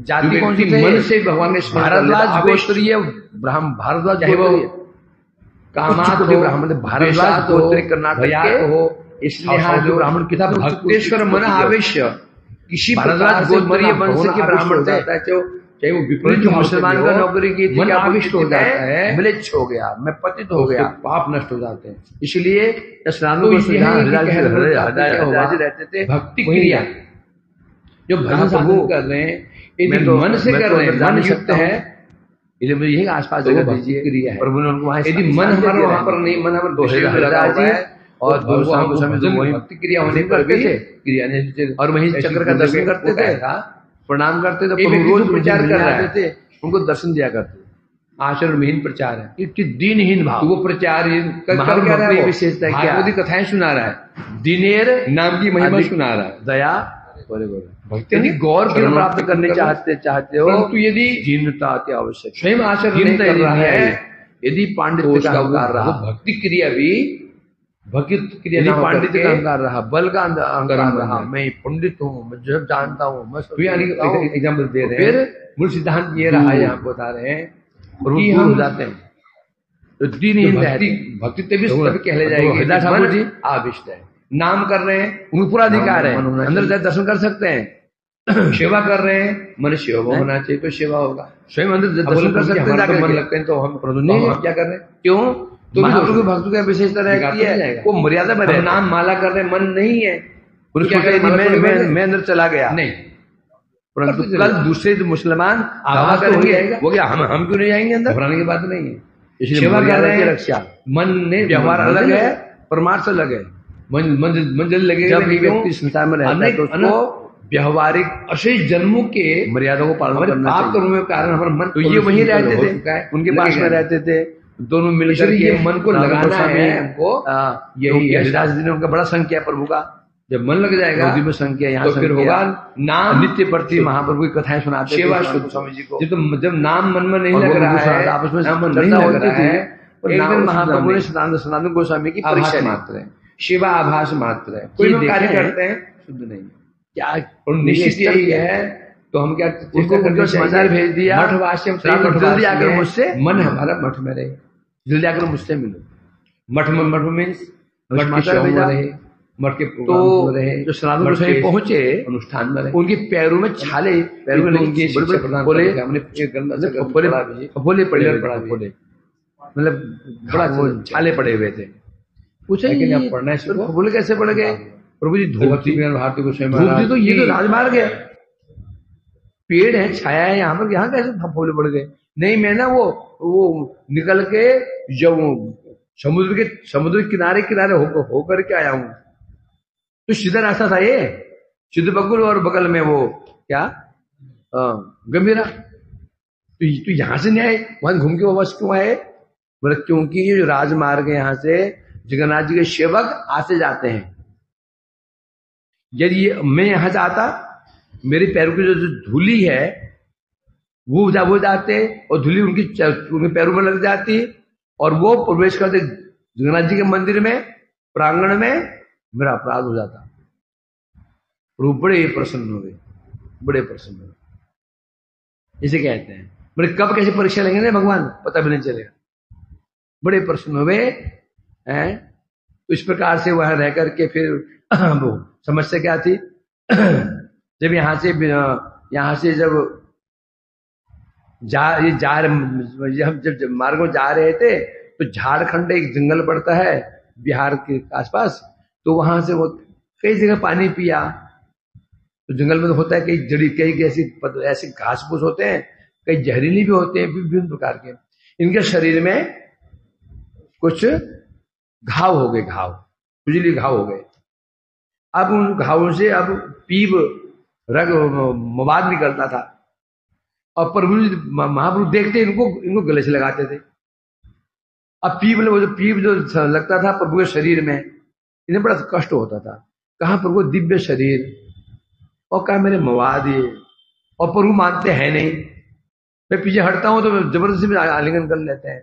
जाति कौन सी मन से भगवान के भारद्वाज गोत्रीय भारद्वाज कामात ब्राह्मण, भारद्वाज गोत्रीय कर्नाटक के हो, इसलिए जो ब्राह्मण की था भक्तेश्वर मन आवेश्य, किसी भारद्वाज गोत्रीय वंश के ब्राह्मण जाता है, चाहे वो विपरीत जो मुसलमान का नौकरी की थी, आविष्ट हो जाता है, म्लेच्छ हो गया, मैं पतित हो गया, पाप नष्ट हो जाते हैं। इसलिए रहते थे भक्ति क्रिया, जो भजन साधन कर रहे हैं, यदि मन से कर रहे हैं, मन युक्त है, यही आसपास जगह दीजिए क्रिया है। यदि मन हमारा वहां पर नहीं, मन हमारा लगा हुआ है और भक्ति क्रिया होने पर भी क्रिया नहीं, और वही चक्र का दर्शन करते थे, प्रणाम करते थे, रोज प्रचार कर रहे थे, उनको दर्शन दिया करते। आचरण विहीन प्रचार है, इतनी दीनहीन भाव, वो प्रचार विशेषता क्या, कथाएं सुना रहा है, दिनेर नाम की महिमा सुना रहा है, दया भक्ति, यदि गौर प्राप्त करने चाहते हो तो यदि दीनता अति आवश्यक, स्वयं आचरण कर रहा है, यदि पांडित्य का अहंकार रहा, भक्ति क्रिया भी भक्ति क्रिया पांडित्य का अहंकार रहा, बल का अहंकार रहा, मैं पंडित हूँ, मैं जो जानता हूँ, मैं एग्जाम्पल दे रहे हैं। फिर मूल सिद्धांत ये रहा, यहाँ बता रहे हैं कि हम जाते हैं तो दीनहीन भक्ति तभी कहले जाएगी, आविष्ट है, नाम कर रहे हैं, उनको पूरा अधिकार है, अंदर जाकर दर्शन कर सकते हैं, सेवा कर रहे हैं, मन सेवा होना चाहिए तो सेवा होगा, स्वयं अंदर दर्शन कर सकते हैं, मन लगते हैं तो हम क्या कर रहे हैं, क्यों? तो महाप्रभु भक्तों का विशेषता रहती है, वो मर्यादा में रहे, नाम माला कर रहे, मन नहीं है, मैं अंदर चला गया नहीं, परंतु कल दूसरे जो मुसलमान दावा करेंगे वो क्या हम क्यों नहीं जाएंगे अंदर, घबराने की बात नहीं है। इसलिए सेवा कर रहे हैं, रक्षा, मन ने व्यवहार अलग है, परमार्थ अलग है, मंजिल लगे। जब व्यक्ति संसार में रहता है तो उसको व्यवहारिक अशेष जन्मों के मर्यादा को पालन करना चाहिए। पाप कर्मों के कारण हमारा मन, तो ये वहीं रहते थे, उनके पास में रहते थे, दोनों मिलकर के मन को लगाना है हमको, यही हरिदास जी ने उनका बड़ा संख्या है प्रभु का, जब मन लग जाएगा में संख्या यहाँ तो फिर होगा नाम नित्य प्रति महाप्रभु की कथाएं सुनाते सेवा स्वामी जी को। जब नाम मन में नहीं लग रहा है, आपस में मन नहीं लग रहा है, एक दिन महाप्रभु ने सनातन गोस्वामी की परीक्षा मात्र है, सेवा आभास मात्र है, कोई लोग कार्य करते हैं शुद्ध नहीं क्या, निश्चित यही है। तो हम क्या समाचार भेज दिया, जल्दी आकर मुझसे, मन हमारा मठ में रहे, जल्दी आकर मुझसे मिलो, मठ में मीन्स मठ के तो जो सनातन गोस्वामी पहुंचे अनुष्ठान में रहे, उनके पैरों में छाले, पैरों में उनके बोले पड़े, मतलब बड़ा छाले पड़े हुए थे। पूछे कि आप पढ़ना है, बोले कैसे पड़ गए? प्रभु जी धूपती भारती गोस्वामी, तो ये तो राजमार्ग है, पेड़ है, छाया है, यहाँ पर यहाँ कैसे फफोले पड़ गए? नहीं, मैं ना वो निकल के जब समुद्र के किनारे होकर के आया हूं, तो सीधा रास्ता था ये, सिद्ध बकुल और बगल में वो क्या गंभीरा, तो यहां से नहीं आए, वहां घूम के वापस क्यों आए? बोले क्योंकि ये जो राजमार्ग है, यहाँ से जगन्नाथ जी के सेवक आते जाते हैं, यदि मैं यहां जाता, मेरे पैरों की जो धूली है वो जाते और धूली उनके पैरों में लग जाती, और वो प्रवेश करते जगन्नाथ जी के मंदिर में, प्रांगण में, मेरा अपराध हो जाता। वो बड़े प्रसन्न हुए, बड़े प्रसन्न हुए, इसे कहते हैं। बोले कब कैसे परीक्षा लेंगे ना भगवान, पता भी नहीं चलेगा, बड़े प्रसन्न हुए हैं। तो इस प्रकार से वहां रह करके फिर वो समस्या क्या थी, जब यहाँ से जब हम जब मार्ग में जा रहे थे तो झारखंड एक जंगल पड़ता है बिहार के आसपास, तो वहां से वो कई जगह पानी पिया। तो जंगल में तो होता है कई ऐसे घास फूस होते हैं, कई जहरीली भी होते हैं, विभिन्न प्रकार के। इनके शरीर में कुछ घाव हो गए, खुजली घाव हो गए। अब उन घावों से अब पीप मवाद निकलता था, और प्रभु महाप्रभु देखते इनको गले से लगाते थे। अब पीप जो लगता था प्रभु के शरीर में, इन्हें बड़ा कष्ट होता था। कहा प्रभु दिव्य शरीर, और कहा मेरे मवाद ये, और प्रभु मानते हैं नहीं। मैं पीछे हटता हूं तो जबरदस्ती में आलिंगन कर लेते हैं।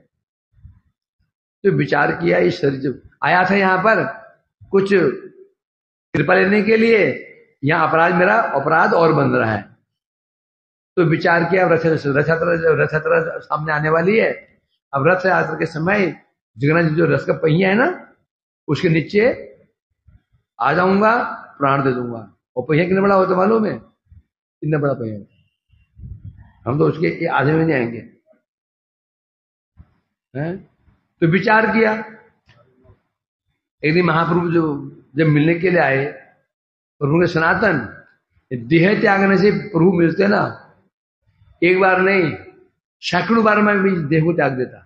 तो विचार किया, इस शरीर जब आया था यहाँ पर कुछ कृपा लेने के लिए, यहाँ मेरा अपराध और बन रहा है। तो विचार किया, रथ यात्रा सामने आने वाली है। अब रथ यात्रा के समय जगन्नाथ जी जो रथ का पहिया है ना, उसके नीचे आ जाऊंगा, प्राण दे दूंगा। और पहिया कितना बड़ा होता मालूम है? कितना बड़ा पहिया, हम तो उसके आधे में नहीं आएंगे हैं? तो विचार किया। एक दिन महाप्रभु जब मिलने के लिए आए, प्रभु के सनातन देह त्यागने से प्रभु मिलते ना, एक बार नहीं सैकड़ों बार मैं भी देह को त्याग देता।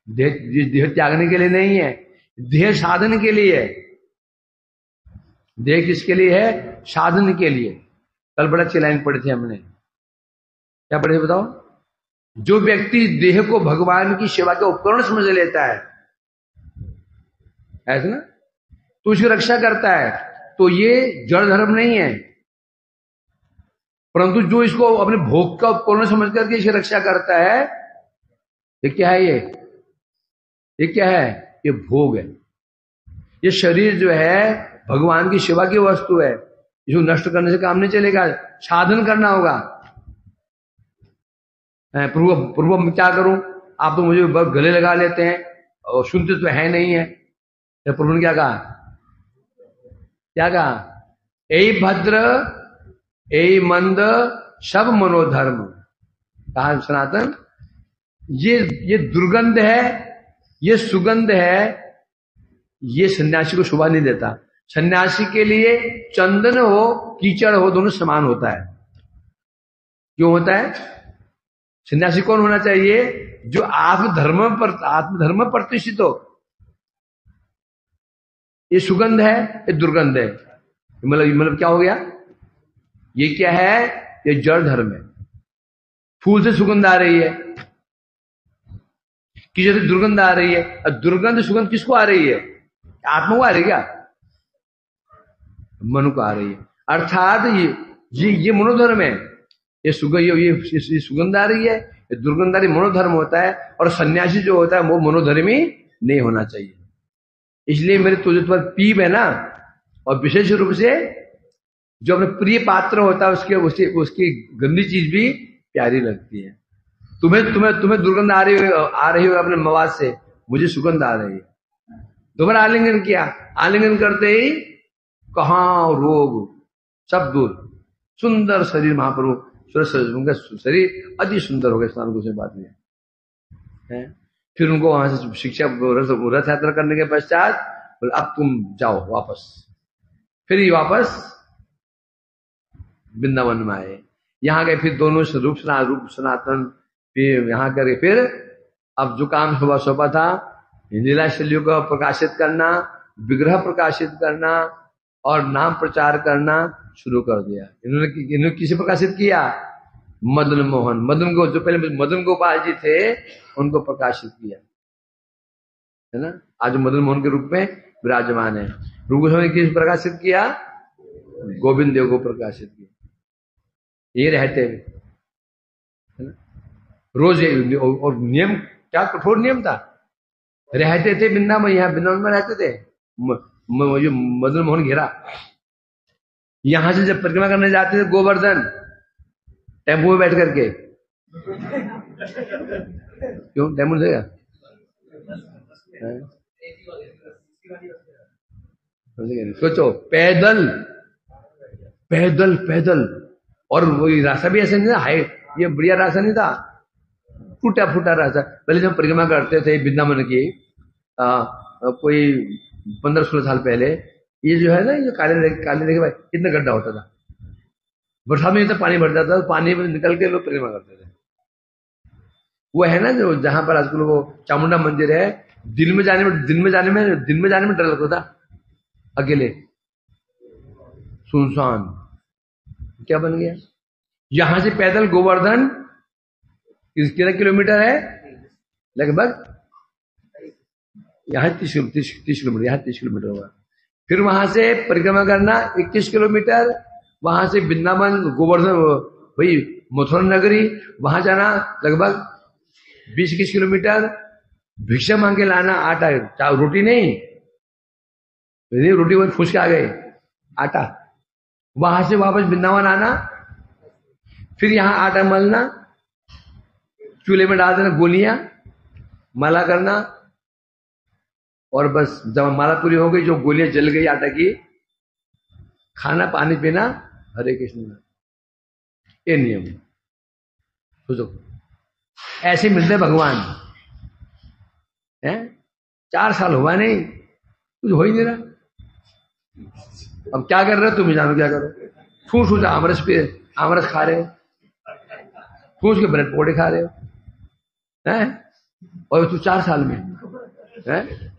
देह त्यागने के लिए नहीं है, देह साधन के लिए है। देह किसके लिए है? साधन के लिए। कल बड़ा अच्छी लाइन पढ़ी थी हमने, क्या पढ़े बताओ? जो व्यक्ति देह को भगवान की सेवा का उपकरण समझ लेता है, ऐसा ना, तो उसकी रक्षा करता है, तो ये जड़ धर्म नहीं है। परंतु जो इसको अपने भोग का उपकरण समझ करके इसकी रक्षा करता है, ये क्या है? ये क्या है? ये भोग है। ये शरीर जो है भगवान की सेवा की वस्तु है, इसको नष्ट करने से काम नहीं चलेगा, साधन करना होगा। पूर्व में क्या करूं? आप तो मुझे गले लगा लेते हैं और सुनते तो है नहीं है। प्रभु ने क्या कहा? यही भद्र यही मंद सब मनोधर्म। कहा सनातन, ये दुर्गंध है, ये सुगंध है, ये सन्यासी को शोभा नहीं देता। सन्यासी के लिए चंदन हो कीचड़ हो दोनों समान होता है। क्यों होता है? सन्यासी कौन होना चाहिए? जो आत्मधर्म प्रतिष्ठित हो। ये सुगंध है, ये दुर्गंध है। मतलब क्या हो गया? ये क्या है? ये जड़ धर्म है। फूल से सुगंध आ रही है, किसी से दुर्गंध आ रही है। और दुर्गंध सुगंध किसको आ रही है? आत्मा को आ रही है क्या? मन को आ रही है। अर्थात ये मनोधर्म है। ये सुगंध आ रही है, ये दुर्गंध आ रही, मनोधर्म होता है। और सन्यासी जो होता है वो मनोधर्मी नहीं होना चाहिए। इसलिए मेरे तुझे पर पीप है ना, और विशेष रूप से जो अपने प्रिय पात्र होता है उसकी गंदी चीज भी प्यारी लगती है। तुम्हें दुर्गंध आ रही हो अपने मवाद से, मुझे सुगंध आ रही है। दोबारा आलिंगन किया, आलिंगन करते ही कहां रोग सब दूर। सुंदर शरीर महाप्रभु, उनका शरीर अति सुंदर हो गया। स्नान को से बात नहीं है। फिर उनको वहां से शिक्षा रथ यात्रा करने के पश्चात बोले अब तुम जाओ वापस। फिर ये वापस वृंदावन में आए। यहाँ गए, फिर दोनों रूप सनातन, फिर यहाँ करे। फिर अब जो काम सौंपा था, लीला शैलियों को प्रकाशित करना, विग्रह प्रकाशित करना और नाम प्रचार करना शुरू कर दिया। इन्होंने किसे प्रकाशित किया? मदन मोहन। मदन को, जो पहले मदन गोपाल जी थे, उनको प्रकाशित किया है ना। आज मदन मोहन के रूप में विराजमान है। रूप गोस्वामी किसे प्रकाशित किया? गोविंद देव को प्रकाशित किया। ये रहते है ना रोज। और नियम क्या कठोर नियम था। रहते थे वृंदावन, यहाँ वृंदावन में रहते थे। मदन मोहन घेरा। यहां से जब परिक्रमा करने जाते थे गोवर्धन, टेम्पो में बैठ करके, क्यों टेम्पो से सोचो, पैदल पैदल पैदल। और वही रास्ता भी ऐसा नहीं था, हाई ये बढ़िया रास्ता नहीं था, टूटा फूटा रास्ता। पहले जब परिक्रमा करते थे वृंदावन की कोई 15-16 साल पहले, ये जो है ना, ये काले काले देखे भाई कितना गड्ढा होता था, बरसात में इतना पानी भर जाता था, पानी में निकल के लोग परिक्रमा करते थे। वो है ना जो जहां पर आजकल वो चामुंडा मंदिर है, दिन में जाने में डर लगता था, अकेले सुनसान। क्या बन गया? यहां से पैदल गोवर्धन कितना किलोमीटर है? लगभग यहाँ 30 किलोमीटर, यहाँ 30 किलोमीटर होगा। फिर वहां से परिक्रमा करना 21 किलोमीटर, वहां से वृंदावन गोवर्धन वही मथुरा नगरी, वहां जाना लगभग 20-21 किलोमीटर। भिक्षा मांग के लाना आटा, रोटी नहीं, रोटी वही फूस के आ गए, आटा। वहां से वापस वृंदावन आना, फिर यहां आटा मलना, चूल्हे में डाल देना गोलियां, माला करना, और बस जब माला पूरी हो गई, जो गोलियां जल गई आटा की, खाना पानी पीना, हरे कृष्ण, ये नियम। सोचो ऐसे मिलते भगवान है। 4 साल हुआ नहीं, कुछ हो ही नहीं रहा। अब क्या कर रहे हो तुम ही जानो, क्या करो। ठूस ठूस आमरस पे आमरस खा रहे हो, ठूस के ब्रेड पकौड़े खा रहे हो, हैं? और तू 4 साल में हैं?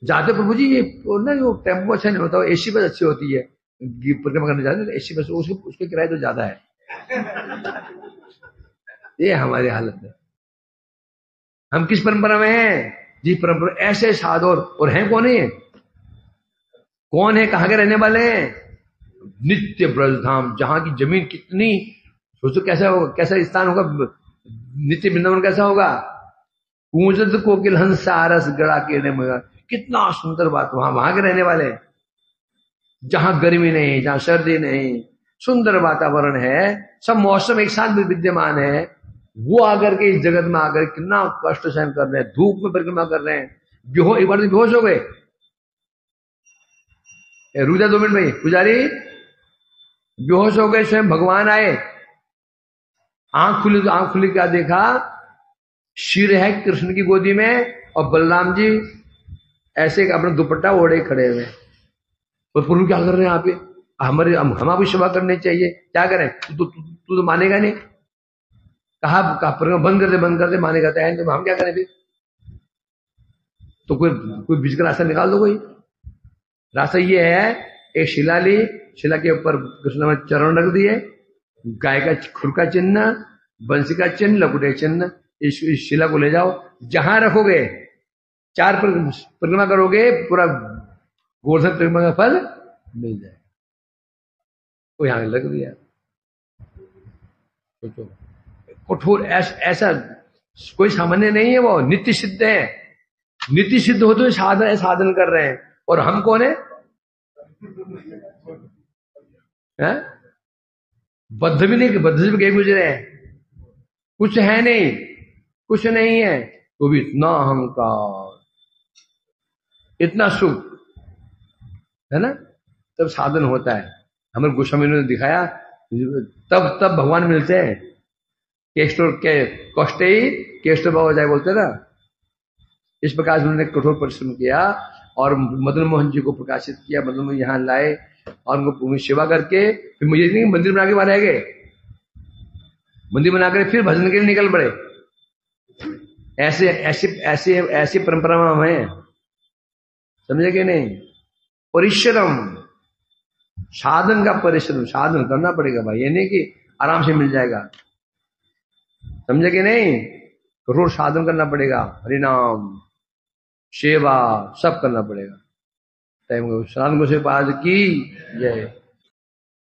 जाते प्रभु जी ये ना जो टेम्पो अच्छा नहीं होता, एसी बस अच्छी होती है, परिक्रमा करने जाते हैं एसी बस, उसके किराए तो ज्यादा है। ये हमारी हालत है। हम किस परंपरा में हैं? जिस परंपरा ऐसे साधु और हैं कौन है, कहां के रहने वाले हैं? नित्य ब्रजधाम, जहां की जमीन कितनी, सोचो कैसा होगा, कैसा स्थान होगा, नित्य वृंदावन कैसा होगा। कूंजत कोकिल हंस आरस गड़ा केड़े मगा, कितना सुंदर बात। वहां के रहने वाले, जहां गर्मी नहीं, जहां सर्दी नहीं, सुंदर वातावरण है, सब मौसम एक साथ विद्यमान है। वो आकर के इस जगत में आकर कितना कष्ट सहन कर रहे हैं, धूप में परिक्रमा कर रहे हैं, एक बार बेहोश हो गए। रुक जा 2 मिनट भाई, पुजारी बेहोश हो गए, स्वयं भगवान आए, आंख खुली तो आंख खुली, क्या देखा? शिर है कृष्ण की गोदी में, और बलराम जी ऐसे अपना दुपट्टा ओढ़े खड़े हुए। और प्रभु क्या कर रहे हैं यहाँ पे? हम आपकी सेवा करनी चाहिए, क्या करें? तू तो मानेगा नहीं। कहा बंद कर दे, मानेगा तो हम क्या करें फिर? तो कोई बीच का रास्ता निकाल दो। कोई रास्ता ये है, एक शिला ली, शिला के ऊपर कृष्ण में चरण रख दिए, गाय का खुर का चिन्ह, बंसी का चिन्ह, लकुटे चिन्ह, इस शिला को ले जाओ, जहां रखोगे 4 परिक्रमा करोगे, पूरा गोवर्धन परिक्रमा का फल मिल जाएगा। वो यहां लग दिया। सोचो कठोर, ऐसा कोई सामान्य नहीं है, वो नित्य सिद्ध है। नित्य सिद्ध हो तो साधन कर रहे हैं, और हम कौन है? बद्ध भी नहीं, बद्ध से भी गए गुजरे हैं, कुछ है नहीं, कुछ नहीं है, तो भी इतना अहंकार, इतना सुख है ना, तब साधन होता है। हमें गोस्वामी ने दिखाया, तब भगवान मिलते हैं। केष्ट भाव जाए बोलते ना, इस प्रकार से उन्होंने कठोर परिश्रम किया और मदन मोहन जी को प्रकाशित किया, मदन मोहन यहाँ लाए और उनको सेवा करके, फिर मुझे नहीं मंदिर बना के वहां रह गए, मंदिर बनाकर फिर भजन के लिए निकल पड़े। ऐसे ऐसी ऐसी ऐसी परंपरा में हम हैं, समझे कि नहीं? परिश्रम, साधन का परिश्रम, साधन करना पड़ेगा भाई, ये नहीं कि आराम से मिल जाएगा, समझे कि नहीं? कठोर साधन करना पड़ेगा, हरिनाम, सेवा सब करना पड़ेगा। सनातन गोस्वामी पाद की जय।